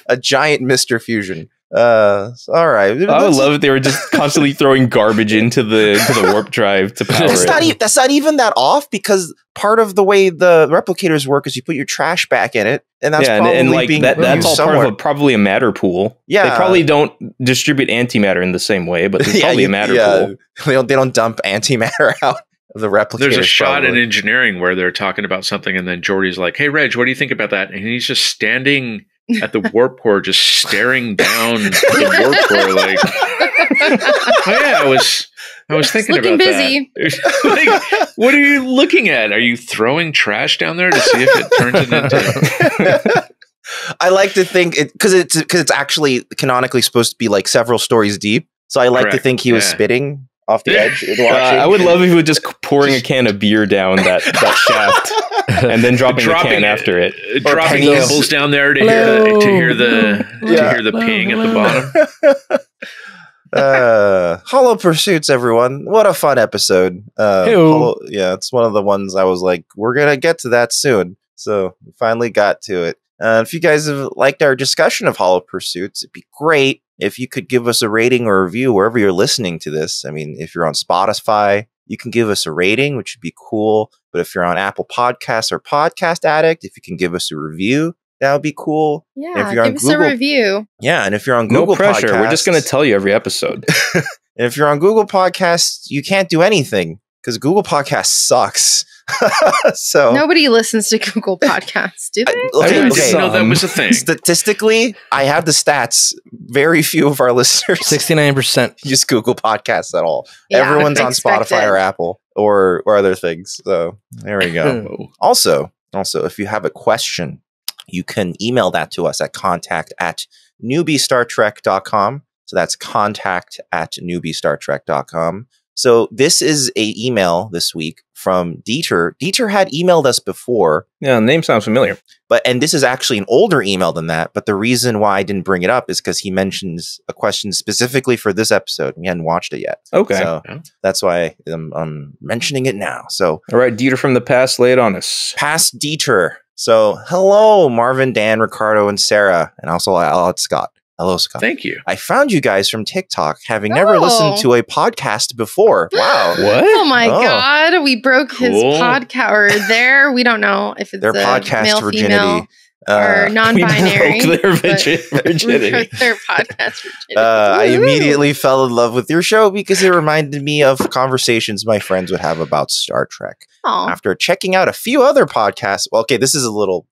A giant Mr. Fusion. All right. I would love if they were just constantly throwing garbage into the warp drive to power it. That's not even that off, because part of the way the replicators work is you put your trash back in it, and that's that's all part of probably a matter pool. Yeah, they probably don't distribute antimatter in the same way, but there's probably a matter pool. They don't dump antimatter out of the replicator. There's a shot in engineering where they're talking about something, and then Geordi's like, "Hey, Reg, what do you think about that?" And he's just standing at the warp core, just staring down the warp core, like, oh yeah, I was thinking about busy. that. Like, what are you looking at? Are you throwing trash down there to see if it turns it into? I like to think because it's actually canonically supposed to be like several stories deep. So I like to think he was spitting off the edge. I would love if he was just pouring a can of beer down that shaft. And then dropping the can after it. Dropping pebbles down there to hear the ping at the bottom. Hollow Pursuits, everyone. What a fun episode. It's one of the ones I was like, we're going to get to that soon. So we finally got to it. If you guys have liked our discussion of Hollow Pursuits, it'd be great if you could give us a rating or a review wherever you're listening to this. I mean, if you're on Spotify, you can give us a rating, which would be cool. But if you're on Apple Podcasts or Podcast Addict, if you can give us a review, that would be cool. Yeah, and if you're on Google, us a review. Yeah, and if you're on Google pressure, Podcasts, we're just going to tell you every episode. And if you're on Google Podcasts, you can't do anything because Google Podcasts sucks. So nobody listens to Google Podcasts, do they? I didn't know that was a thing. Statistically, I have the stats. Very few of our listeners, 69%, use Google Podcasts at all. Everyone's on Spotify or Apple. or other things. So there we go. Also, if you have a question, you can email that to us at contact@newbiestartrek.com. So that's contact@newbiestartrek.com. So this is a email this week from Dieter. Dieter had emailed us before. Yeah, the name sounds familiar. And this is actually an older email than that. But the reason why I didn't bring it up is because he mentions a question specifically for this episode. We hadn't watched it yet. Okay. So that's why I'm mentioning it now. So, all right, Dieter from the past, lay it on us. Past Dieter. So, hello, Marvin, Dan, Ricardo, and Sarah. And also, I'll add Scott. Hello, Scott. Thank you. I found you guys from TikTok, having never listened to a podcast before. Wow. What? Oh my God. We broke his podcast or there. We don't know if it's their podcast male, virginity. Female, or non-binary. We broke their virginity. Their podcast virginity. I immediately fell in love with your show because it reminded me of conversations my friends would have about Star Trek. Aww. After checking out a few other podcasts. Well, okay, this is a little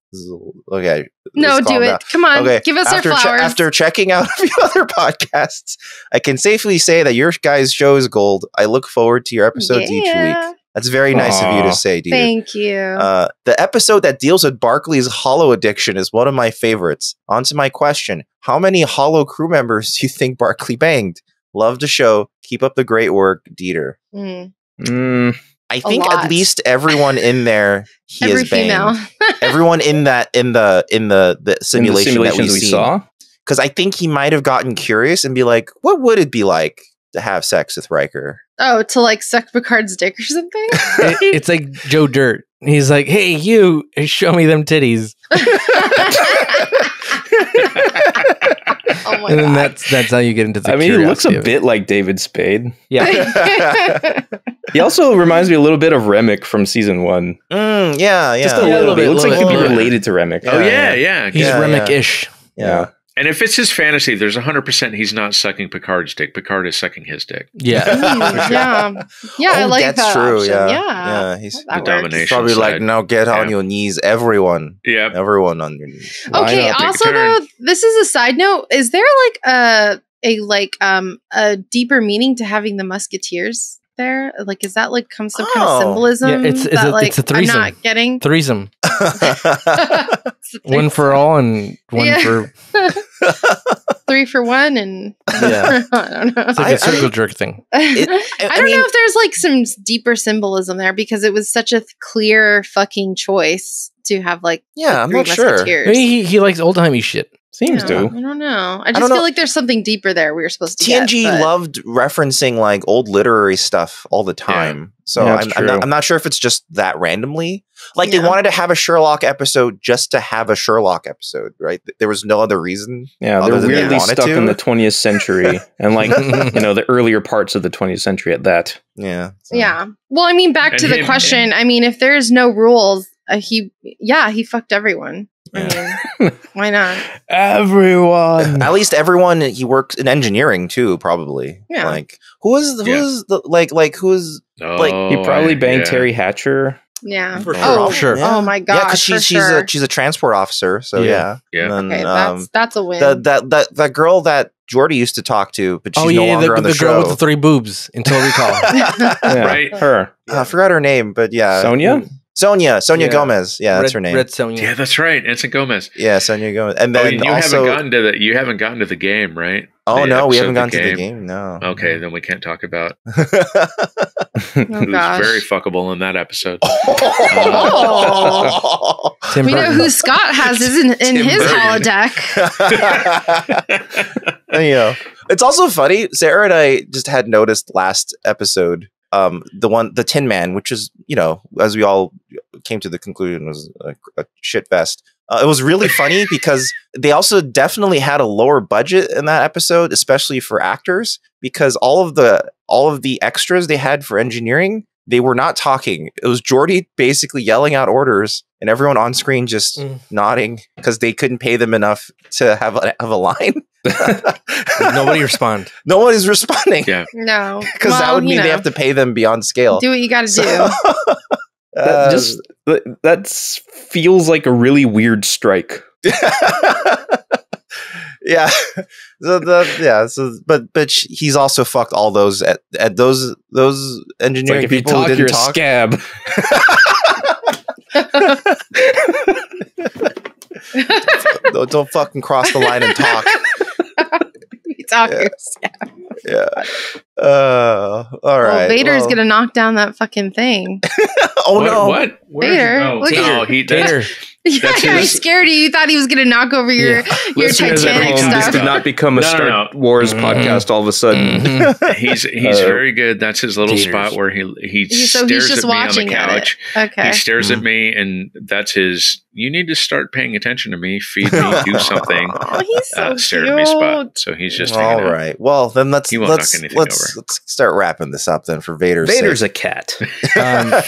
okay. No, do it. Down. Come on, okay. Give us our flowers. After checking out a few other podcasts, I can safely say that your guys' show is gold. I look forward to your episodes each week. That's very nice of you to say, Dieter. Thank you. The episode that deals with Barclay's holo addiction is one of my favorites. On to my question. How many holo crew members do you think Barclay banged? Love the show. Keep up the great work, Dieter. I think at least everyone in there has banged. Everyone in the simulation that we saw. Because I think he might have gotten curious and be like, what would it be like to have sex with Riker? Oh, to like suck Picard's dick or something? It's like Joe Dirt. He's like, hey, you, show me them titties. Oh my and then God. that's how you get into the he looks a bit like David Spade. Yeah. He also reminds me a little bit of Remick from season 1. Yeah. Just a little bit. It looks like he could be related to Remick. Yeah. He's Remick-ish. Yeah. And if it's his fantasy, there's 100% he's not sucking Picard's dick. Picard is sucking his dick. Yeah. Yeah, I like that's that true. option. Yeah. He's the domination. Probably side. like, now get on your knees, everyone. Yeah. Everyone on your knees. Okay, also though, this is a side note. Is there like a deeper meaning to having the Musketeers there? Like, is that like some kind of symbolism? Yeah, it's a threesome. I'm not getting threesome. One for all and one for 3 for 1 and I don't know. It's like a circle jerk thing. I don't know if there's like some deeper symbolism there because it was such a clear fucking choice to have like I'm not sure. He likes old-timey shit. Seems to. I don't know. I just feel like there's something deeper there we were supposed to TNG get. loved referencing like old literary stuff all the time. So I'm not sure if it's just that randomly. Like they wanted to have a Sherlock episode just to have a Sherlock episode, right? There was no other reason. Yeah, they're weirdly stuck in the 20th century and like, the earlier parts of the 20th century at that. Yeah. So. Yeah. Well, I mean, back to the question. I mean, if there's no rules, he fucked everyone. Yeah. I mean, why not? Everyone. At least everyone. He works in engineering too, probably. Yeah. Like who's he probably banged Terry Hatcher. Yeah. For sure. Yeah. Oh my god. Yeah, because she's a transport officer. So yeah. And then, okay, that's a win. That girl that Geordi used to talk to, but she's no longer on the show. The girl with the 3 boobs in Total Recall. Right. Her. I forgot her name, but yeah. Sonia Gomez. Yeah, that's her name. Red Sonia. Yeah, that's right. Anson Gomez. Yeah, Sonia Gomez. And then you haven't gotten to the game, right? Oh no, we haven't gotten to the game. No. Okay, then we can't talk about. Oh, who's very fuckable in that episode. We know who Scott has in his holodeck. It's also funny. Sarah and I just had noticed last episode. The Tin Man, which is, as we all came to the conclusion, was a shit fest. It was really funny because they also definitely had a lower budget in that episode, especially for actors, because all of the extras they had for engineering, they were not talking. It was Geordi basically yelling out orders and everyone on screen just nodding because they couldn't pay them enough to have a line. Nobody respond. No one is responding. Yeah. No. Because that would mean they have to pay them beyond scale. Do what you got to do. That feels like a really weird strike. Yeah. But he's also fucked all those at those engineering if you people talk, who didn't you're a talk. scab. Don't fucking cross the line and talk. You talk, you're a scab. Yeah. All right. Vader's gonna knock down that fucking thing. No! What? Vader. Look at Tater. Yeah, I scared you. You thought he was gonna knock over your Listeners at Titanic home, this stuff. did not become a Star Wars podcast all of a sudden. He's very good. That's his little spot where he stares at me on the couch. Okay. He stares at me, and that's his. You need to start paying attention to me. Feed me. Do something. Oh, he's so stare cute. at me spot. So he's just all right. Well, then let's let's start wrapping this up then for Vader's Vader's sake. a cat.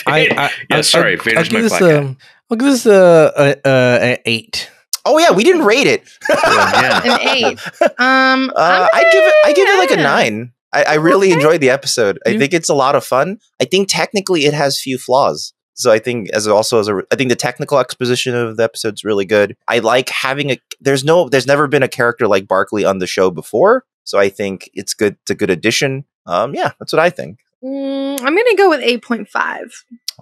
Vader's my black cat. I'll give this an 8. Oh yeah, we didn't rate it. An 8. I give it like a 9. I really enjoyed the episode. I think it's a lot of fun. I think technically it has few flaws. So I think I think the technical exposition of the episode's really good. I like having there's never been a character like Barclay on the show before. So I think it's good. It's a good addition. Yeah, that's what I think. I'm gonna go with 8.5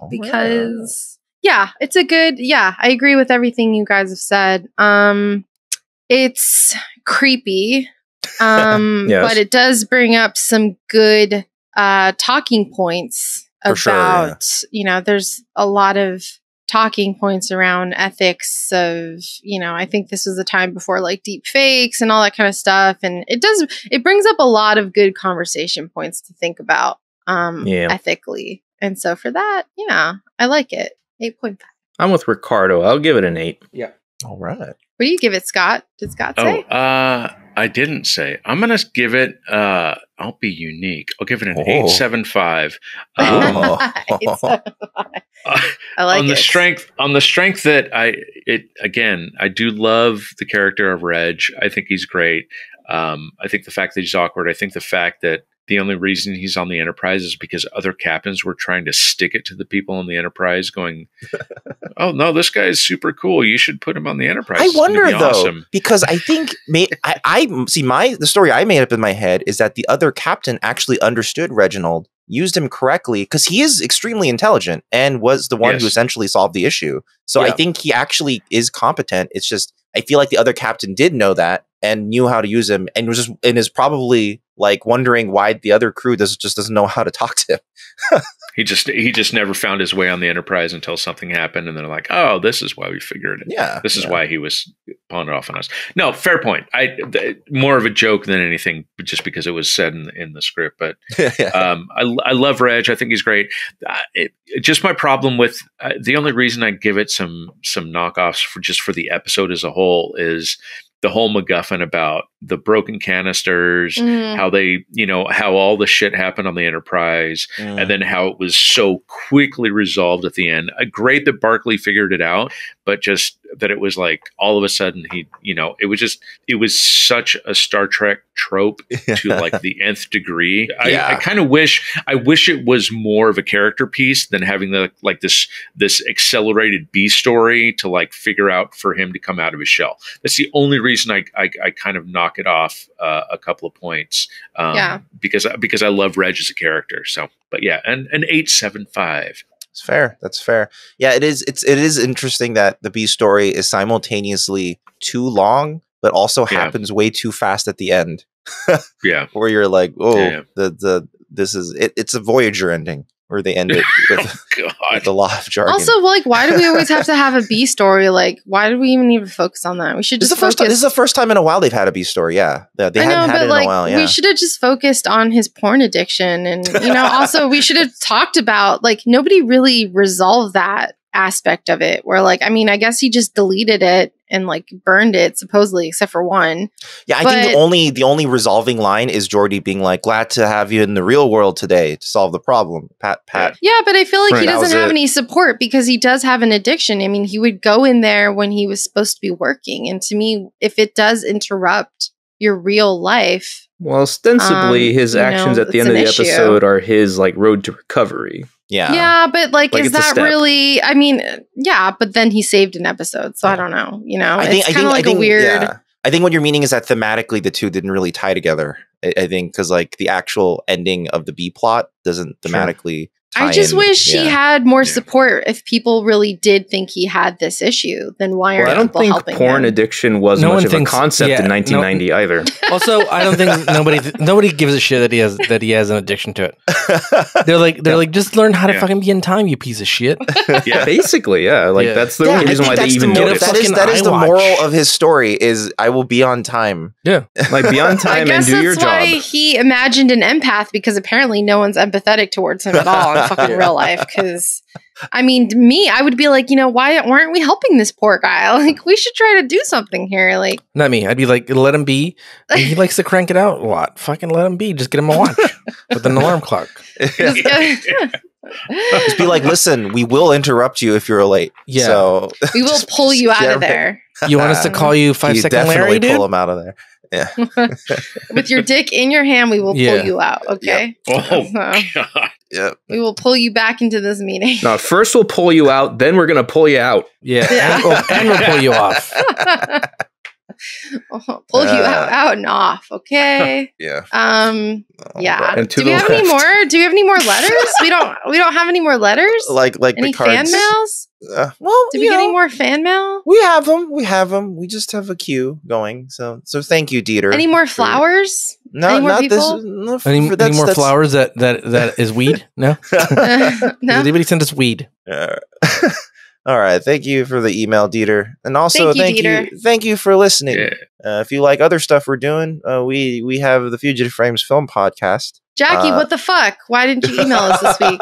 because it's a good. Yeah, I agree with everything you guys have said. It's creepy, but it does bring up some good talking points about there's a lot of talking points around ethics of, I think this was a time before like deep fakes and all that kind of stuff. And it brings up a lot of good conversation points to think about ethically. And so for that, I like it. 8.5. I'm with Ricardo. I'll give it an 8. Yeah. All right. What do you give it, Scott? Did Scott say? I didn't say. I'm going to give it, I'll be unique. I'll give it an 8.75. I like on the strength that I do love the character of Reg. I think he's great. I think the fact that he's awkward. I think the fact that the only reason he's on the Enterprise is because other captains were trying to stick it to the people on the Enterprise going, oh, no, this guy is super cool. You should put him on the Enterprise. I wonder, though, awesome. because I think the story I made up in my head is that the other captain actually understood Reginald, used him correctly, because he is extremely intelligent and was the one who essentially solved the issue. So I think he actually is competent. It's just, I feel like the other captain did know that and knew how to use him and is probably like wondering why the other crew doesn't know how to talk to him. He just never found his way on the Enterprise until something happened, and they're like, "Oh, this is why we figured it. Yeah, this is why he was pawning it off on us." No, fair point. More of a joke than anything, just because it was said in the script. But I love Reg. I think he's great. Just my problem with the only reason I give it some knockoffs for the episode as a whole is the whole MacGuffin about the broken canisters, how they, how all the shit happened on the Enterprise, and then how it was so quickly resolved at the end. Great that Barclay figured it out, but just that it was like all of a sudden it was such a Star Trek trope to like the nth degree. I kind of wish it was more of a character piece than having this accelerated B story to like figure out for him to come out of his shell. That's the only reason I kind of knock it off a couple of points because I love Reg as a character. So, but yeah, and an 8.75. It's fair. That's fair. Yeah, it is. It is interesting that the B story is simultaneously too long, but also happens way too fast at the end. Where you're like, this is it. It's a Voyager ending where they end it with a lot of jargon. Also, like, why do we always have to have a B story? Like, why do we even need to focus on that? We should just focus. This is the first time in a while they've had a B story. Yeah, they hadn't had it in a while. Yeah, we should have just focused on his porn addiction, and also we should have talked about like nobody really resolved that aspect of it. Where like, I mean, I guess he just deleted it and like burned it supposedly, except for one. Yeah, I think the only resolving line is Geordi being like, "Glad to have you in the real world today to solve the problem." Pat. Yeah, but I feel like he doesn't have any support because he does have an addiction. I mean, he would go in there when he was supposed to be working, and to me, if it does interrupt your real life, well, ostensibly his actions at the end of the episode are his like road to recovery. Yeah, but like is that really? I mean, yeah, but then he saved an episode, so I don't know. It's kind of like a weird. I think what you're meaning is that thematically the two didn't really tie together. I think because like the actual ending of the B plot doesn't thematically. I just wish he had more support. If people really did think he had this issue, then why aren't people helping him? I don't think porn addiction was much of a concept in 1990 either. Also, I don't think nobody gives a shit that he has an addiction to it. They're like, just learn how to fucking be in time, you piece of shit. Yeah, basically, yeah. Like that's the only reason why they even noticed. That is the moral of his story: is I will be on time. Yeah, like be on time and do your job. That's why he imagined an empath, because apparently no one's empathetic towards him at all. Fucking real life, because I mean, I would be like, why aren't we helping this poor guy? Like, we should try to do something here. Like, not me. I'd be like, let him be. He likes to crank it out a lot. Fucking let him be. Just get him a watch with an alarm clock. Just be like, listen, we will interrupt you if you're late. Yeah, so we will pull you out of there. You want us to call you 5 second Larry, dude? Pull him out of there. Yeah. With your dick in your hand, we will pull you out. Okay. Yep. Oh, God. Yep. We will pull you back into this meeting. No, first we'll pull you out, then we're going to pull you out. Yeah. And we'll pull you off. Pull you out and off. Okay. Yeah. Yeah. Do we have any more? Do we have any more letters? We don't have any more letters. Like any the cards. fan mails? Well, did we get any more fan mail? We have them. We just have a queue going. So thank you, Dieter. Any more flowers? No, any more not people? this. Any more flowers that is weed? No. No. Did anybody send us weed? All right. Thank you for the email, Dieter. And also thank you for listening. Yeah. If you like other stuff we're doing, we have the Fugitive Frames Film Podcast. Jackie, what the fuck? Why didn't you email us this week?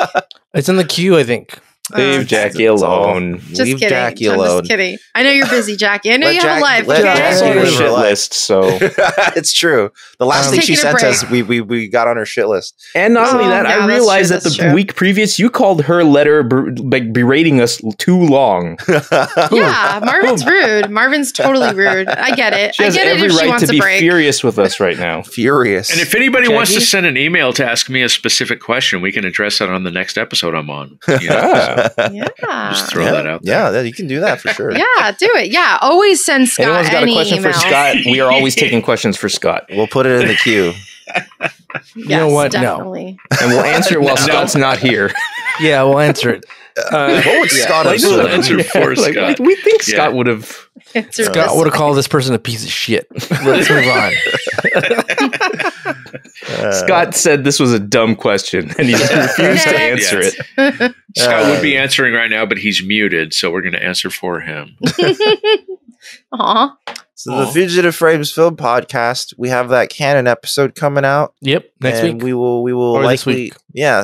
It's in the queue, I think. Leave Jackie alone. Leave Jackie alone. Just kidding. I know you're busy, Jackie. I know you have a life. Let Jackie on her shit list. So it's true. The last thing she sent us, we got on her shit list. And not only that, I realized that the week previous you called her letter berating us too long. Yeah, Marvin's rude. Marvin's totally rude. I get it. She has every right to be furious with us right now. Furious. And if anybody wants to send an email to ask me a specific question, we can address that on the next episode I'm on. Yeah. Just throw that out there. Yeah, you can do that for sure. Yeah, do it. Yeah, always send Scott Anyone's got a question email. for Scott? We are always taking questions for Scott. We'll put it in the queue. You know what? Definitely. No. And we'll answer it while Scott's not here. Yeah, we'll answer it. What would Scott have said? Answer for Scott. We think Scott would have. Scott would have called this person a piece of shit. Let's move on. Scott said this was a dumb question, and he refused to answer it. Scott would be answering right now, but he's muted, so we're going to answer for him. Aw. So the Fugitive Frames Film Podcast, we have that canon episode coming out. Yep, next week. We will or likely,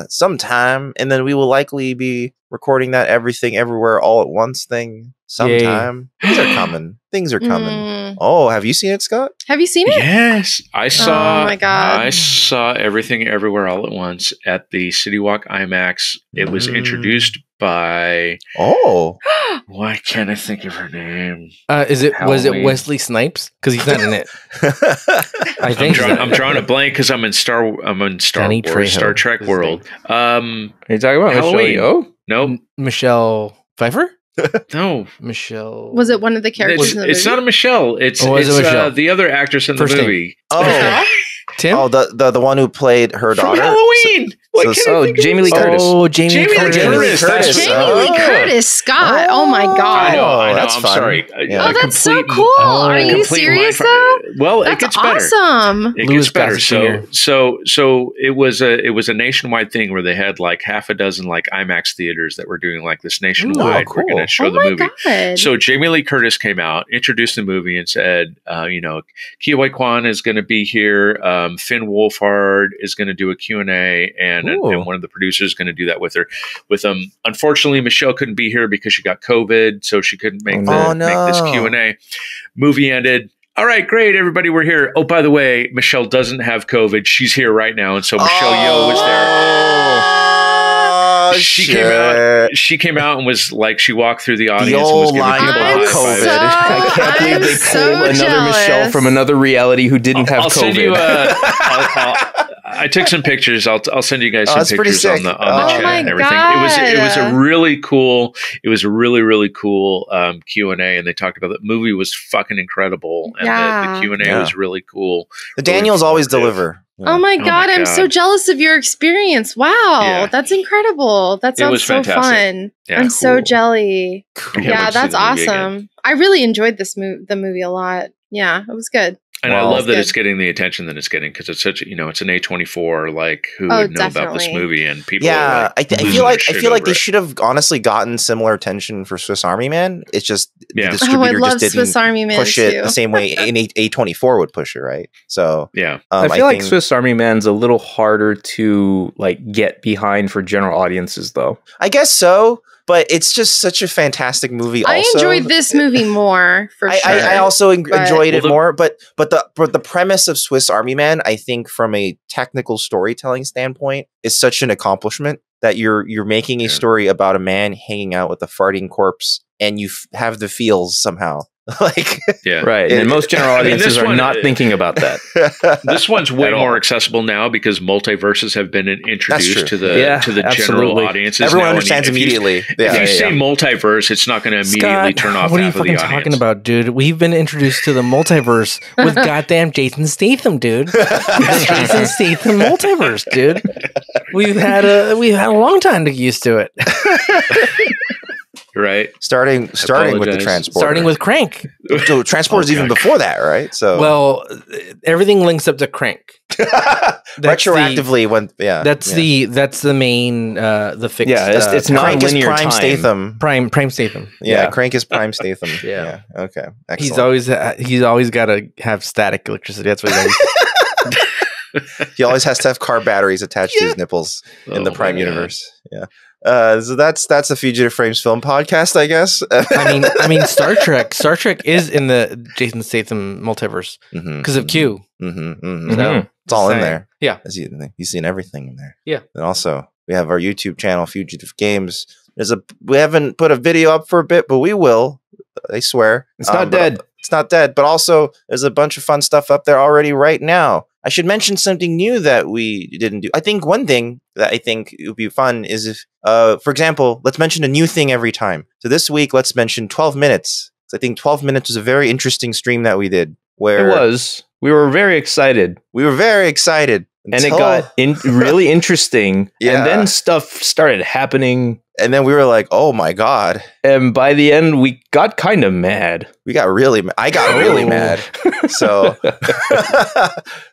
sometime, and then we will likely be recording that Everything Everywhere All at Once thing sometime. Things are coming. Things are coming. Oh, have you seen it, Scott? Have you seen it? Yes, I saw. Oh my God. I saw Everything Everywhere All at Once at the City Walk IMAX. It was introduced by. Oh, why can't I think of her name? Was it Wesley Snipes? Because he's not in it. I think I'm drawing a blank because I'm in Star Wars, Star Trek world. Are you talking about Halloween? Michelle Yeoh? Nope. Michelle Pfeiffer? No. Michelle. Was it one of the characters in the movie? It's not a Michelle. It's Michelle? the other actress in the movie. Oh, Tim? Oh, the one who played her daughter. From Halloween. Jamie Lee Curtis. Oh, Jamie Lee Curtis. Jamie Lee Curtis, Scott. Oh my God. I know. That's I'm fun. sorry. Oh, that's so cool. Are you serious though? Well, that's it gets better. Awesome. It gets better. So it was a nationwide thing where they had like half a dozen like IMAX theaters that were doing like this nationwide. Cool. We're going to show the movie. God. So Jamie Lee Curtis came out, introduced the movie, and said, Kia Wai Kwan is going to be here. Finn Wolfhard is going to do a Q&A, and one of the producers is going to do that with her. Unfortunately, Michelle couldn't be here because she got COVID, so she couldn't make this Q&A. Movie ended. All right, great, everybody, we're here. Oh, by the way, Michelle doesn't have COVID. She's here right now, and so Michelle Yeoh was there. She came out and was like, she walked through the audience. The old line about COVID. I can't believe they pulled another Michelle from another reality who didn't have COVID. Send you I took some pictures. I'll send you guys some pictures on the chat and everything. God. It was a really cool. It was a really cool Q&A, and they talked about the movie was fucking incredible, and the Q&A was really cool. The Daniels always deliver. Yeah. Oh my God, I'm so jealous of your experience. Wow, that's incredible. That sounds so fun. Yeah, I'm so jelly. Cool. Yeah, that's awesome. I really enjoyed the movie a lot. Yeah, it was good. And I love that it's getting the attention that it's getting because it's such, it's an A24, like who would know about this movie, and people. Yeah, I feel like they should have honestly gotten similar attention for Swiss Army Man. It's just the distributor just didn't Swiss Army Man push it the same way an A24 would push it, right? So yeah, I feel like Swiss Army Man's a little harder to like get behind for general audiences, though. I guess so. But it's just such a fantastic movie. Also, I enjoyed this movie more for sure. I also enjoyed it more. But the premise of Swiss Army Man, I think, from a technical storytelling standpoint, is such an accomplishment that you're making a story about a man hanging out with a farting corpse, and you have the feels somehow. Like right, and most general audiences are not thinking about that. This one's way more accessible now because multiverses have been introduced to the general audiences. Everyone understands immediately. If you say multiverse, it's not going to immediately turn off half of the audience. What are you fucking talking about, dude? We've been introduced to the multiverse with goddamn Jason Statham, dude. Jason Statham multiverse, dude. We've had a long time to get used to it. Right, starting with the transporter, starting with Crank. So transporter's even before that, right? So everything links up to Crank retroactively. That's the main the fixed. Yeah, it's not Crank linear is Prime time. Statham. Prime Statham. Yeah, Crank is Prime Statham. Yeah. Okay. Excellent. He's always got to have static electricity. That's what he always has to have car batteries attached to his nipples in the Prime universe. Yeah. So that's a Fugitive Frames film podcast, I guess. I mean, Star Trek is in the Jason Statham multiverse because of Q. So it's all in there. Yeah, you've seen everything in there. Yeah, and also we have our YouTube channel, Fugitive Games. We haven't put a video up for a bit, but we will. I swear, it's not dead. It's not dead, but also there's a bunch of fun stuff up there already right now. I should mention something new that we didn't do. I think one thing that I think it would be fun is if, for example, let's mention a new thing every time. So this week, let's mention 12 minutes. So I think 12 minutes was a very interesting stream that we did. Where it was. We were very excited. And it got really interesting. And then stuff started happening. And then we were like, oh my God. And by the end, we got kind of mad. We got really mad. I got really mad. So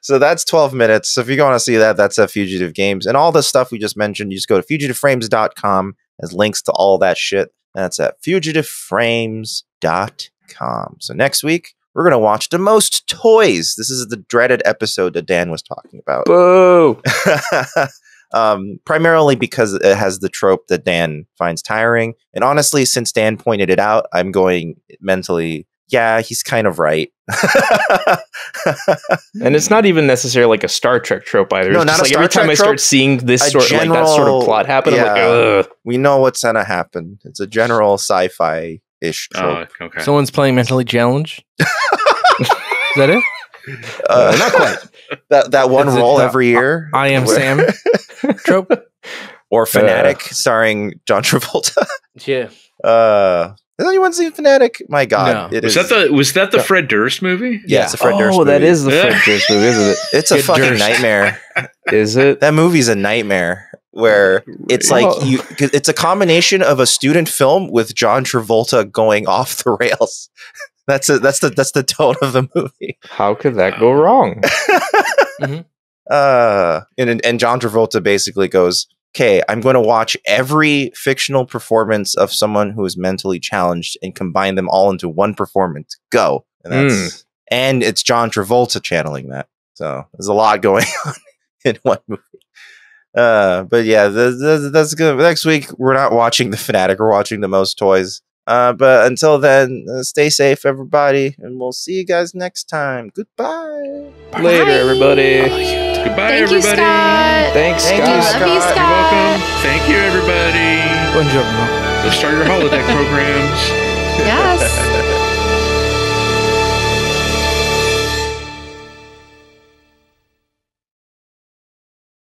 so that's 12 minutes. So if you want to see that, that's at Fugitive Games. And all the stuff we just mentioned, you just go to fugitiveframes.com. Has links to all that shit. That's at fugitiveframes.com. So next week, we're going to watch The Most Toys. This is the dreaded episode that Dan was talking about. Boo! Primarily because it has the trope that Dan finds tiring. And honestly, since Dan pointed it out, I'm going mentally, yeah, he's kind of right. And it's not even necessarily like a Star Trek trope either. No, it's not just a like Star every time Trek I start seeing this sort of that sort of plot happen, I'm like, ugh. We know what's going to happen. It's a general sci-fi-ish trope. Okay. Someone's playing Mentally Challenged. Is that it? Not quite. That one role every year. I Am Sam trope. Or Fanatic, starring John Travolta. Yeah. Has anyone seen Fanatic? My God. No. Was that the Fred Durst movie? Yeah, it's a Fred Durst movie. Oh, that is the Fred Durst movie, isn't it? It's a fucking nightmare. Is it? That movie's a nightmare. Where it's like it's a combination of a student film with John Travolta going off the rails. That's the tone of the movie. How could that go wrong? And John Travolta basically goes, okay, I'm going to watch every fictional performance of someone who is mentally challenged and combine them all into one performance. Go. And it's John Travolta channeling that. So there's a lot going on in one movie. But yeah, that's good. Next week, we're not watching The Fanatic. We're watching The Most Toys. But until then, stay safe, everybody. And we'll see you guys next time. Goodbye. Later, everybody. Goodbye, Thank everybody. you, Scott. Thanks, Scott. Love you, Scott. You're welcome. Thank you, everybody. Buongiorno. Go start your holodeck programs. Yes.